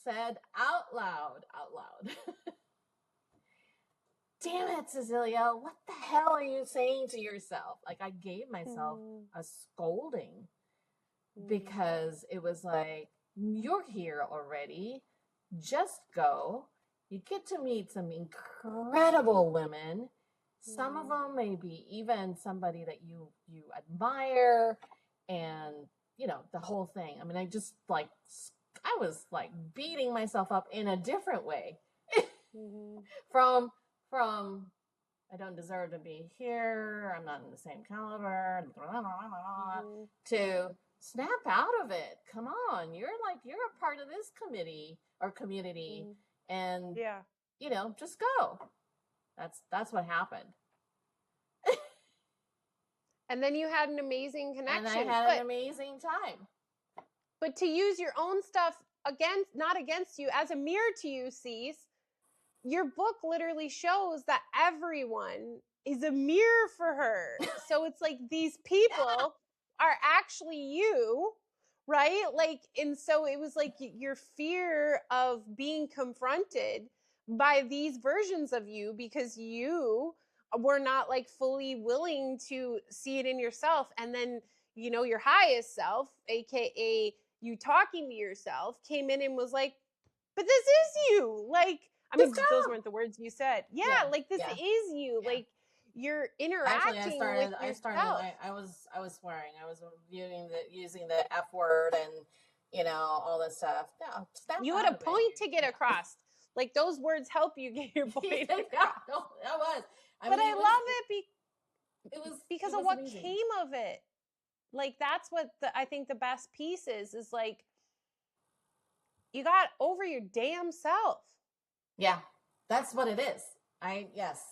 said out loud, damn it, Cecilia, what the hell are you saying to yourself? Like, I gave myself a scolding because it was like, you're here already. Just go. You get to meet some incredible women. Some of them may be even somebody that you admire, and, you know, the whole thing. I mean, I was like beating myself up in a different way. From I don't deserve to be here, I'm not in the same caliber, to snap out of it. Come on, you're a part of this committee or community, and you know, just go. That's what happened. And then you had an amazing connection. And I had an amazing time. But to use your own stuff not against you, as a mirror to you, Cease, your book literally shows that everyone is a mirror for her. So it's like these people are actually you, right? Like, and so it was like your fear of being confronted by these versions of you because you were not like fully willing to see it in yourself. And then, you know, your highest self, AKA you talking to yourself, came in and was like, but this is you. Like, I mean, those weren't the words you said. Yeah, like this is you. Yeah. Like you're interacting with yourself. I was swearing. I was using the F word and, you know, all this stuff. No, you had a point to get across. Like those words help you get your point across. No, that was. I love it because of what amazing. Came of it. Like that's what I think the best piece is like you got over your damn self. Yeah, that's what it is. Yes.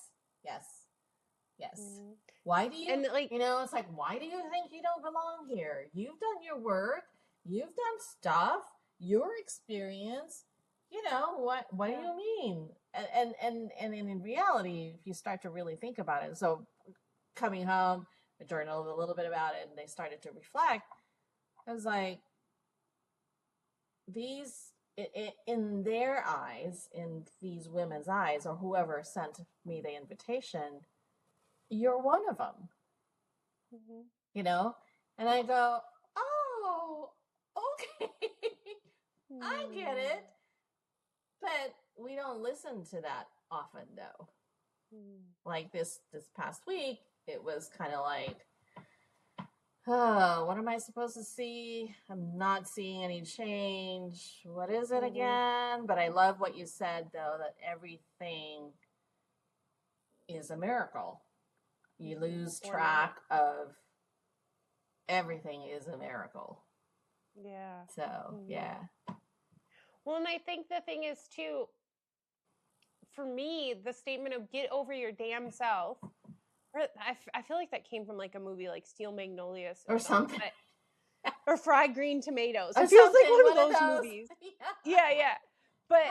Why do you, and like, you know, it's like, why do you think you don't belong here? You've done your work. You've done stuff. Your experience. You know, what do you mean? And in reality, if you start to really think about it, so coming home, I journaled a little bit about it, and they started to reflect. I was like, in their eyes, in these women's eyes, or whoever sent me the invitation, you're one of them. You know? And I go, oh, okay. I get it. But we don't listen to that often, though. Like this past week, it was kind of like, oh, what am I supposed to see? I'm not seeing any change. What is it again? But I love what you said, though, that everything is a miracle. You lose track of everything is a miracle. Yeah. So, yeah. Well, and I think the thing is, too, for me, the statement of get over your damn self, I feel like that came from like a movie like Steel Magnolias or something. Or Fried Green Tomatoes. It feels like one of those movies. Yeah. But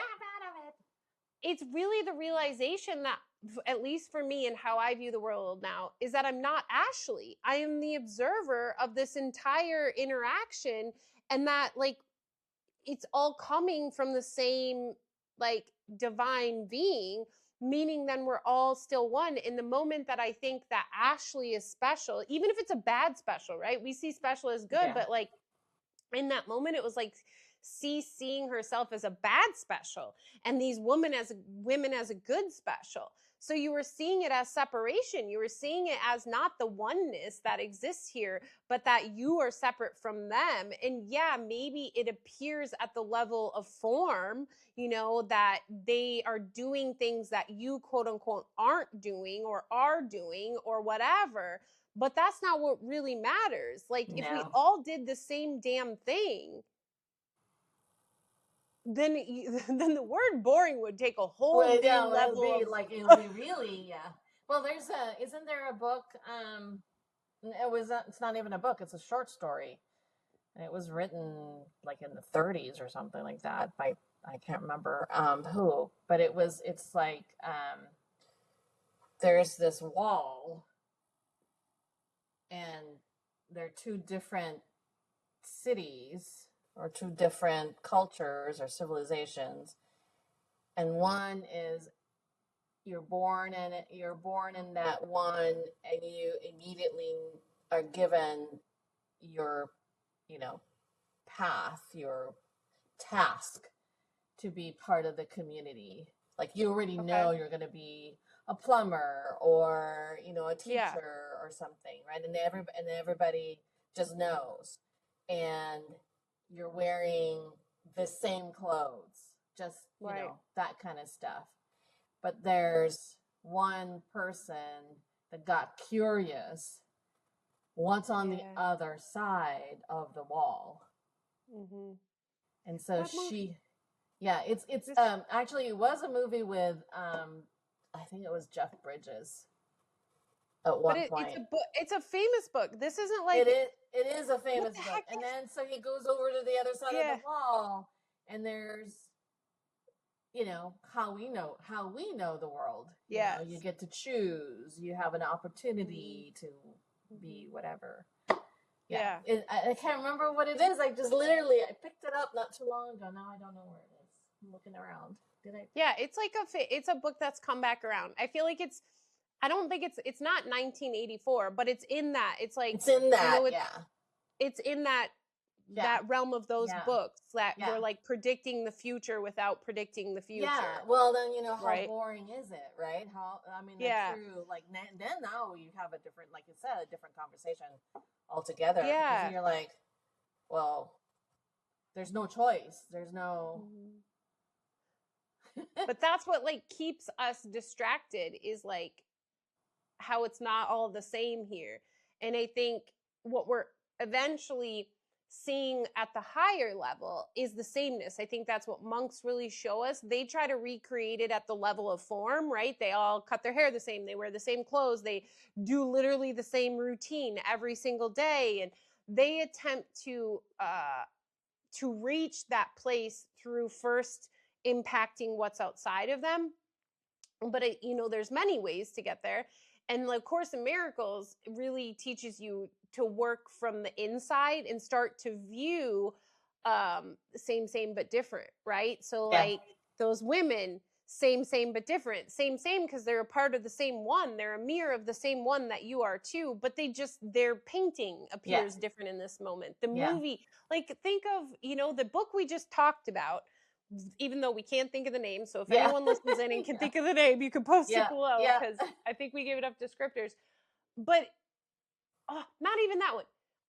it's really the realization that, at least for me and how I view the world now, is that I'm not Ashley. I am the observer of this entire interaction, and that like it's all coming from the same like divine being, meaning then we're all still one. In the moment that I think that Ashley is special, even if it's a bad special, right? We see special as good, but like in that moment, it was like seeing herself as a bad special and these women as a good special. So you were seeing it as separation. You were seeing it as not the oneness that exists here, but that you are separate from them. And yeah, maybe it appears at the level of form, you know, that they are doing things that you quote unquote aren't doing or are doing or whatever. But that's not what really matters. Like if we all did the same damn thing, then then the word boring would take a whole new level it of it would be really, yeah. Well, isn't there a book, it's not even a book, it's a short story. And it was written like in the 30s or something like that by, I can't remember who, but it's like, there's this wall, and there are two different cities or two different cultures or civilizations, and one is you're born in that one, and you immediately are given your, path, your task to be part of the community. Like, you already know you're going to be a plumber or, a teacher or something, right? And everybody just knows. And you're wearing the same clothes, just, that kind of stuff. But there's one person that got curious, what's on the other side of the wall. Mm-hmm. And so it's actually, it was a movie with I think it was Jeff Bridges at one point. It's a book. It's a famous book. This isn't like it is a famous book. And then so he goes over to the other side of the wall, and there's how we know the world. You get to choose. You have an opportunity to be whatever. Yeah. I can't remember what it is. I picked it up not too long ago. Now I don't know where it is. I'm looking around. Did I? Yeah, it's like it's a book that's come back around. I feel like I don't think it's not 1984, but it's in that. It's like it's in that. It's in that realm of those books that were like predicting the future without predicting the future. Yeah. Well, then how boring is it, right? True. Like then now you have a different, like you said, a different conversation altogether. Yeah. Because you're like, well, there's no choice. There's no. But that's what like keeps us distracted, is like how it's not all the same here. And I think what we're eventually seeing at the higher level is the sameness. I think that's what monks really show us. They try to recreate it at the level of form, right? They all cut their hair the same. They wear the same clothes. They do literally the same routine every single day. And they attempt to reach that place through first impacting what's outside of them. But there's many ways to get there. And the Course in Miracles really teaches you to work from the inside and start to view same but different, right? So like those women, same but different, same because they're a part of the same one. They're a mirror of the same one that you are too, but their painting appears different in this moment. The movie, like think of the book we just talked about, even though we can't think of the name. So if anyone listens in and can think of the name, you can post it below, because I think we gave it up descriptors. But not even that one.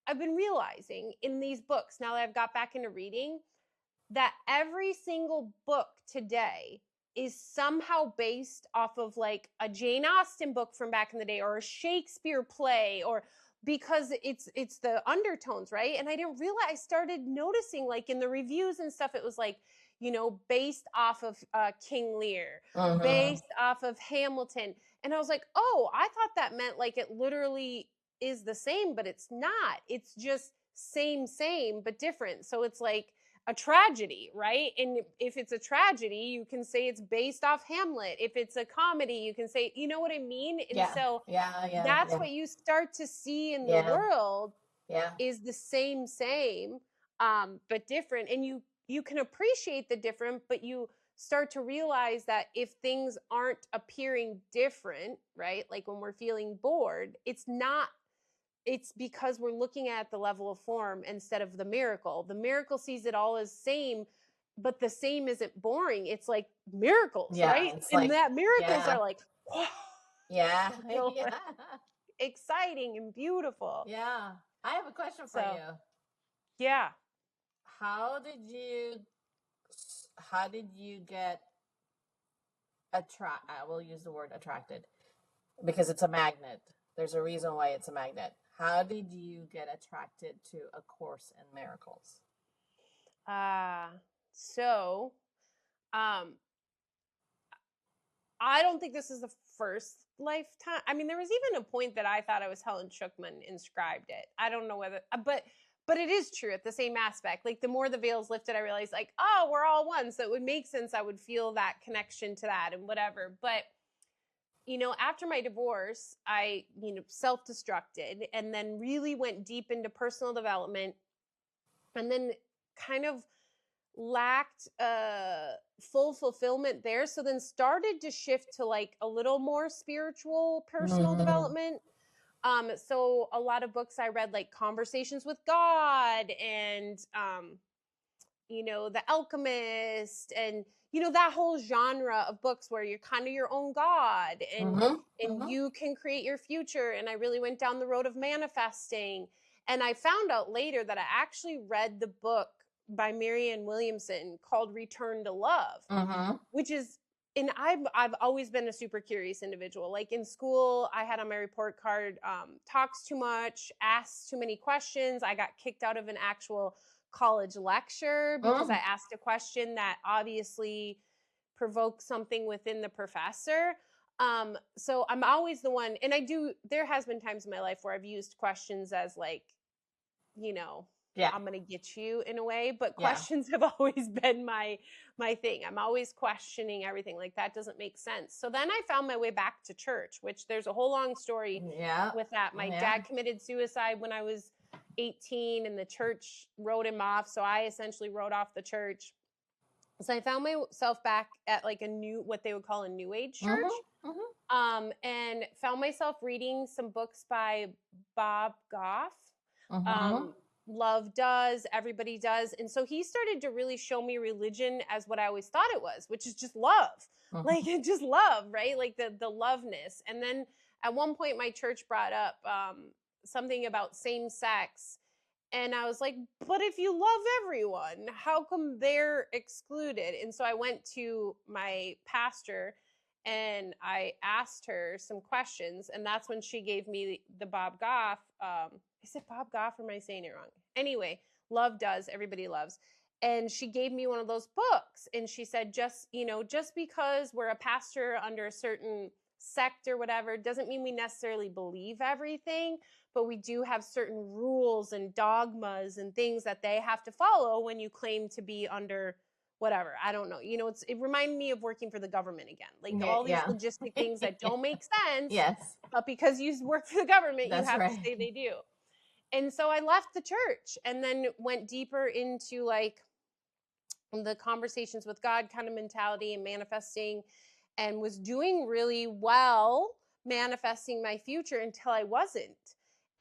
I've been realizing in these books, now that I've got back into reading, that every single book today is somehow based off of like a Jane Austen book from back in the day, or a Shakespeare play, or because it's the undertones, right? And I didn't realize, I started noticing like in the reviews and stuff, it was like, based off of King Lear, based off of Hamilton. And I was like, oh, I thought that meant like it literally is the same, but it's not. It's just same, but different. So it's like a tragedy, right? And if it's a tragedy, you can say it's based off Hamlet. If it's a comedy, you can say, you know what I mean? And so that's what you start to see in the world is the same, but different. And you can appreciate the different, but you start to realize that if things aren't appearing different, right? Like when we're feeling bored, it's because we're looking at the level of form instead of the miracle. The miracle sees it all as same, but the same isn't boring. It's like miracles, right? And that miracles are like, exciting and beautiful. Yeah. I have a question for you. Yeah. How did you get I will use the word attracted, because it's a magnet. There's a reason why it's a magnet. How did you get attracted to A Course in Miracles? So, um, I don't think this is the first lifetime. I mean, there was even a point that I thought I was Helen Schuckman inscribed it. I don't know whether, but it is true at the same aspect. Like the more the veil's lifted, I realized like, oh, we're all one. So it would make sense. I would feel that connection to that and whatever. But, you know, after my divorce, I, you know, self-destructed and then really went deep into personal development and then kind of lacked full fulfillment there, so then started to shift to like a little more spiritual personal development. So a lot of books I read, like Conversations with God and you know, The Alchemist, and you know, that whole genre of books where you're kind of your own god and you can create your future. And I really went down the road of manifesting. And I found out later that I actually read the book by Marianne Williamson called Return to Love, which is, and I've always been a super curious individual. Like in school, I had on my report card, talks too much, asks too many questions. I got kicked out of an actual college lecture because I asked a question that obviously provoked something within the professor. So I'm always the one, and there has been times in my life where I've used questions as like, you know, I'm going to get you in a way, but questions have always been my thing. I'm always questioning everything. Like that doesn't make sense. So then I found my way back to church, which there's a whole long story with that. My dad committed suicide when I was 18 and the church wrote him off. So I essentially wrote off the church. So I found myself back at like what they would call a new age church. And found myself reading some books by Bob Goff. Love Does, Everybody Does. And so he started to really show me religion as what I always thought it was, which is just love. Like it's just love, right? Like the loveness. And then at one point my church brought up something about same sex. And I was like, but if you love everyone, how come they're excluded? And so I went to my pastor and I asked her some questions. And that's when she gave me the Bob Goff. Is it Bob Goff or am I saying it wrong? Anyway, Love Does, Everybody Loves. And she gave me one of those books. And she said, just because we're a pastor under a certain sect or whatever, doesn't mean we necessarily believe everything, but we do have certain rules and dogmas and things that they have to follow when you claim to be under whatever. I don't know. You know, it reminded me of working for the government again. Like all these logistic things that don't make sense. But because you work for the government, you have to say they do. And so I left the church and then went deeper into like the Conversations with God kind of mentality and manifesting, and was doing really well manifesting my future until I wasn't.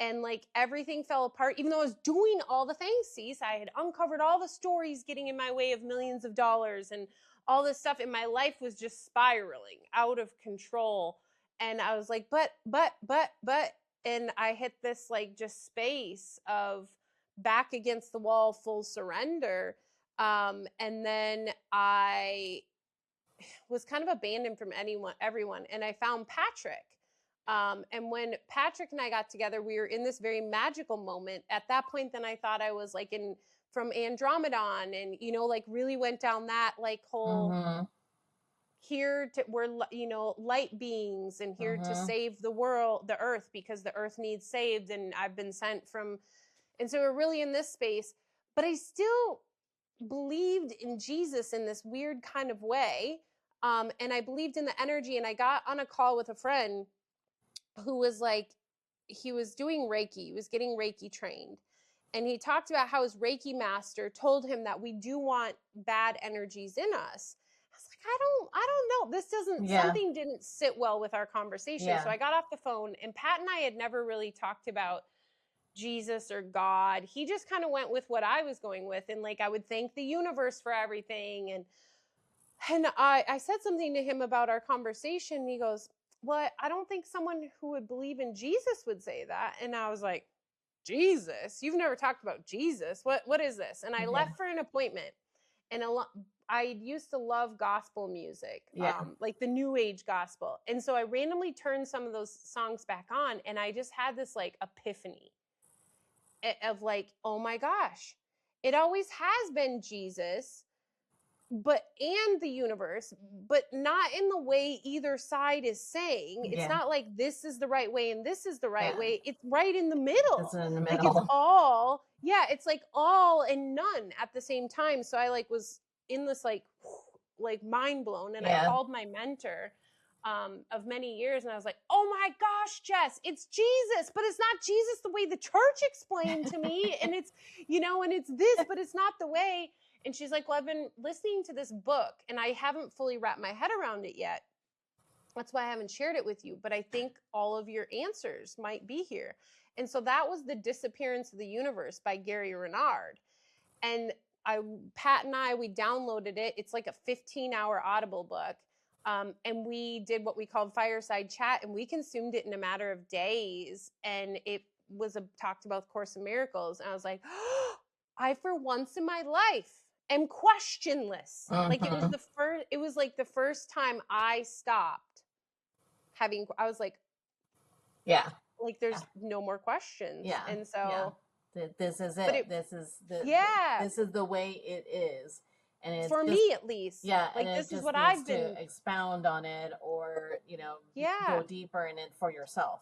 And like everything fell apart, even though I was doing all the things. See, I had uncovered all the stories getting in my way of millions of dollars and all this stuff. And my life was just spiraling out of control. And I was like, but, and I hit this like just space of back against the wall, full surrender. And then I was kind of abandoned from everyone. And I found Patrick. And when Patrick and I got together, we were in this very magical moment. At that point, then I thought I was like from Andromedon and, you know, like really went down that like whole we're, you know, light beings and here to save the world, the earth, because the earth needs saved. And I've been sent from, and so we're really in this space, but I still believed in Jesus in this weird kind of way. And I believed in the energy, and I got on a call with a friend who was like, he was doing Reiki, he was getting Reiki trained. And he talked about how his Reiki master told him that we do want bad energies in us. I was like, I don't know. This something didn't sit well with our conversation. So I got off the phone, and Pat and I had never really talked about Jesus or God. He just kind of went with what I was going with. And like, I would thank the universe for everything. And I said something to him about our conversation. And he goes, well, I don't think someone who would believe in Jesus would say that. And I was like, Jesus? You've never talked about Jesus. What is this? And I left for an appointment. And I used to love gospel music, like the new age gospel. And so I randomly turned some of those songs back on, and I just had this like epiphany of like, oh my gosh, it always has been Jesus, and the universe, but not in the way either side is saying. It's not like this is the right way and this is the right way. It's right in the middle. It's in the Like middle. it's all, it's like all and none at the same time. So I like was in this like mind blown, and I called my mentor of many years, and I was like, oh my gosh, Jess, it's Jesus, but it's not Jesus the way the church explained to me. And it's, and it's this, but it's not the way. And she's like, well, I've been listening to this book and I haven't fully wrapped my head around it yet. That's why I haven't shared it with you. But I think all of your answers might be here. And so that was The Disappearance of the Universe by Gary Renard. And Pat and I, we downloaded it. It's like a 15-hour Audible book. And we did what we called fireside chat, and we consumed it in a matter of days. And it was talked about Course in Miracles. And I was like, oh, I, for once in my life, am questionless. Like it was like the first time I stopped having, I was like, like there's no more questions. And so this is it. This is the way it is. And it's for me at least. Like this is what I've been to expound on it, or go deeper in it for yourself.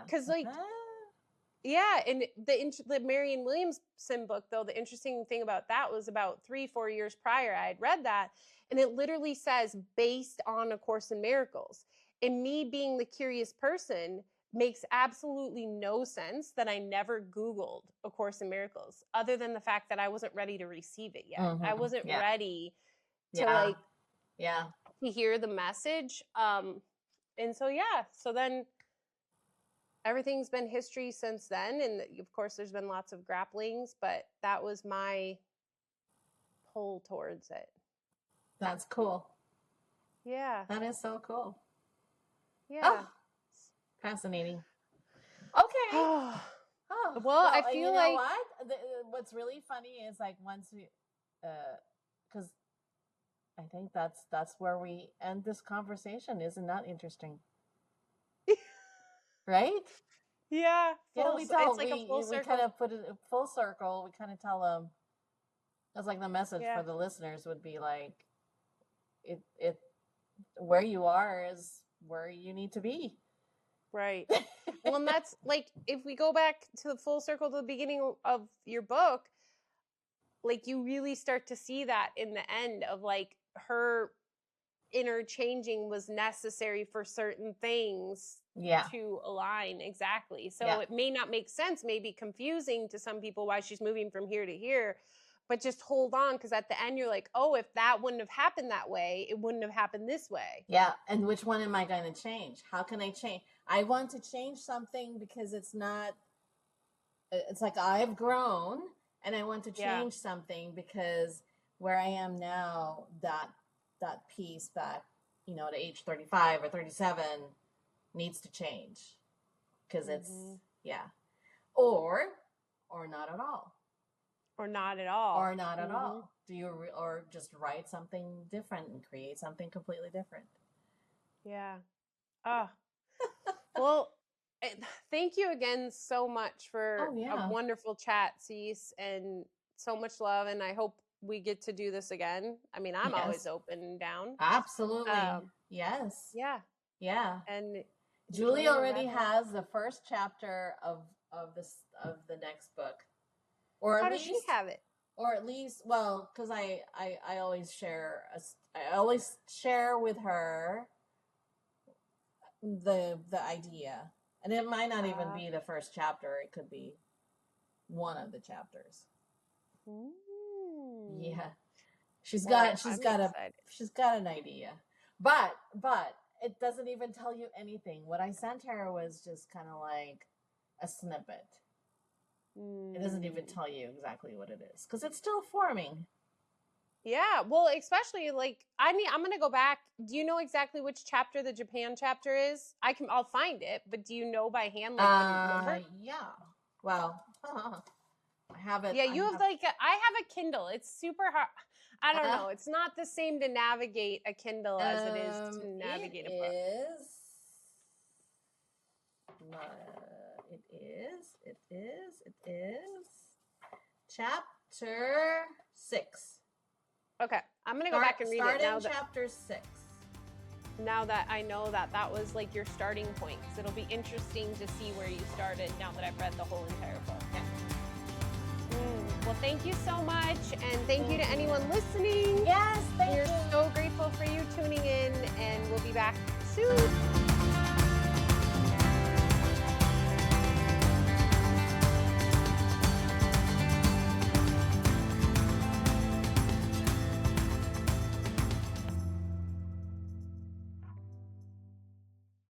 Because like and the Marianne Williamson book, though, the interesting thing about that was about 3-4 years prior, I had read that, and it literally says based on A Course in Miracles. And me being the curious person makes absolutely no sense that I never Googled A Course in Miracles, other than the fact that I wasn't ready to receive it yet. I wasn't ready to to hear the message. And so so then everything's been history since then. And of course, there's been lots of grapplings, but that was my pull towards it. That's cool. Yeah. That is so cool. Yeah. Oh, fascinating. Okay. Well, I feel like what's really funny is like once we, because I think that's where we end this conversation. Isn't that interesting? Right? Yeah. It's like a full circle. We kind of put it full circle. We kind of tell them, that's like the message for the listeners would be like, it where you are is where you need to be. Right. Well, and that's like, if we go back to the full circle to the beginning of your book, like you really start to see that in the end of like her interchanging was necessary for certain things to align. Exactly. So it may not make sense, maybe confusing to some people why she's moving from here to here, but just hold on, because at the end you're like, oh, if that wouldn't have happened that way, it wouldn't have happened this way. Yeah. And which one am I going to change? How can I change? I want to change something because it's like I've grown, and I want to change something because where I am now, that piece that, at age 35 or 37 needs to change, because it's, or not at all. Or not at all. Or not at all. Or just write something different and create something completely different. Yeah. Oh. Well, thank you again so much for a wonderful chat, Cece, and so much love. And I hope we get to do this again. I mean, I'm always open and down. Absolutely. Yes. Yeah. Yeah. And Julie already has the first chapter of the next book. Or how does she have it? Or at least, well, because I always share with her the idea, and it might not even be the first chapter. It could be one of the chapters. Yeah, she's got an idea, but it doesn't even tell you anything. What I sent her was just kind of like a snippet. It doesn't even tell you exactly what it is, because it's still forming. Yeah, well, especially like I'm gonna go back. Do you know exactly which chapter the Japan chapter is? I'll find it, but do you know by hand like the number? Yeah. Well, I have it. Yeah, I have a Kindle. It's super hard. I don't know. It's not the same to navigate a Kindle as it is to navigate a book. It is chapter 6. Okay, I'm gonna go back and read it now. Start in chapter 6. Now that I know that that was like your starting point, because it'll be interesting to see where you started now that I've read the whole entire book. Yeah. Well, thank you so much, and thank you to anyone lining. Yes, thank you. We're so grateful for you tuning in, and we'll be back soon.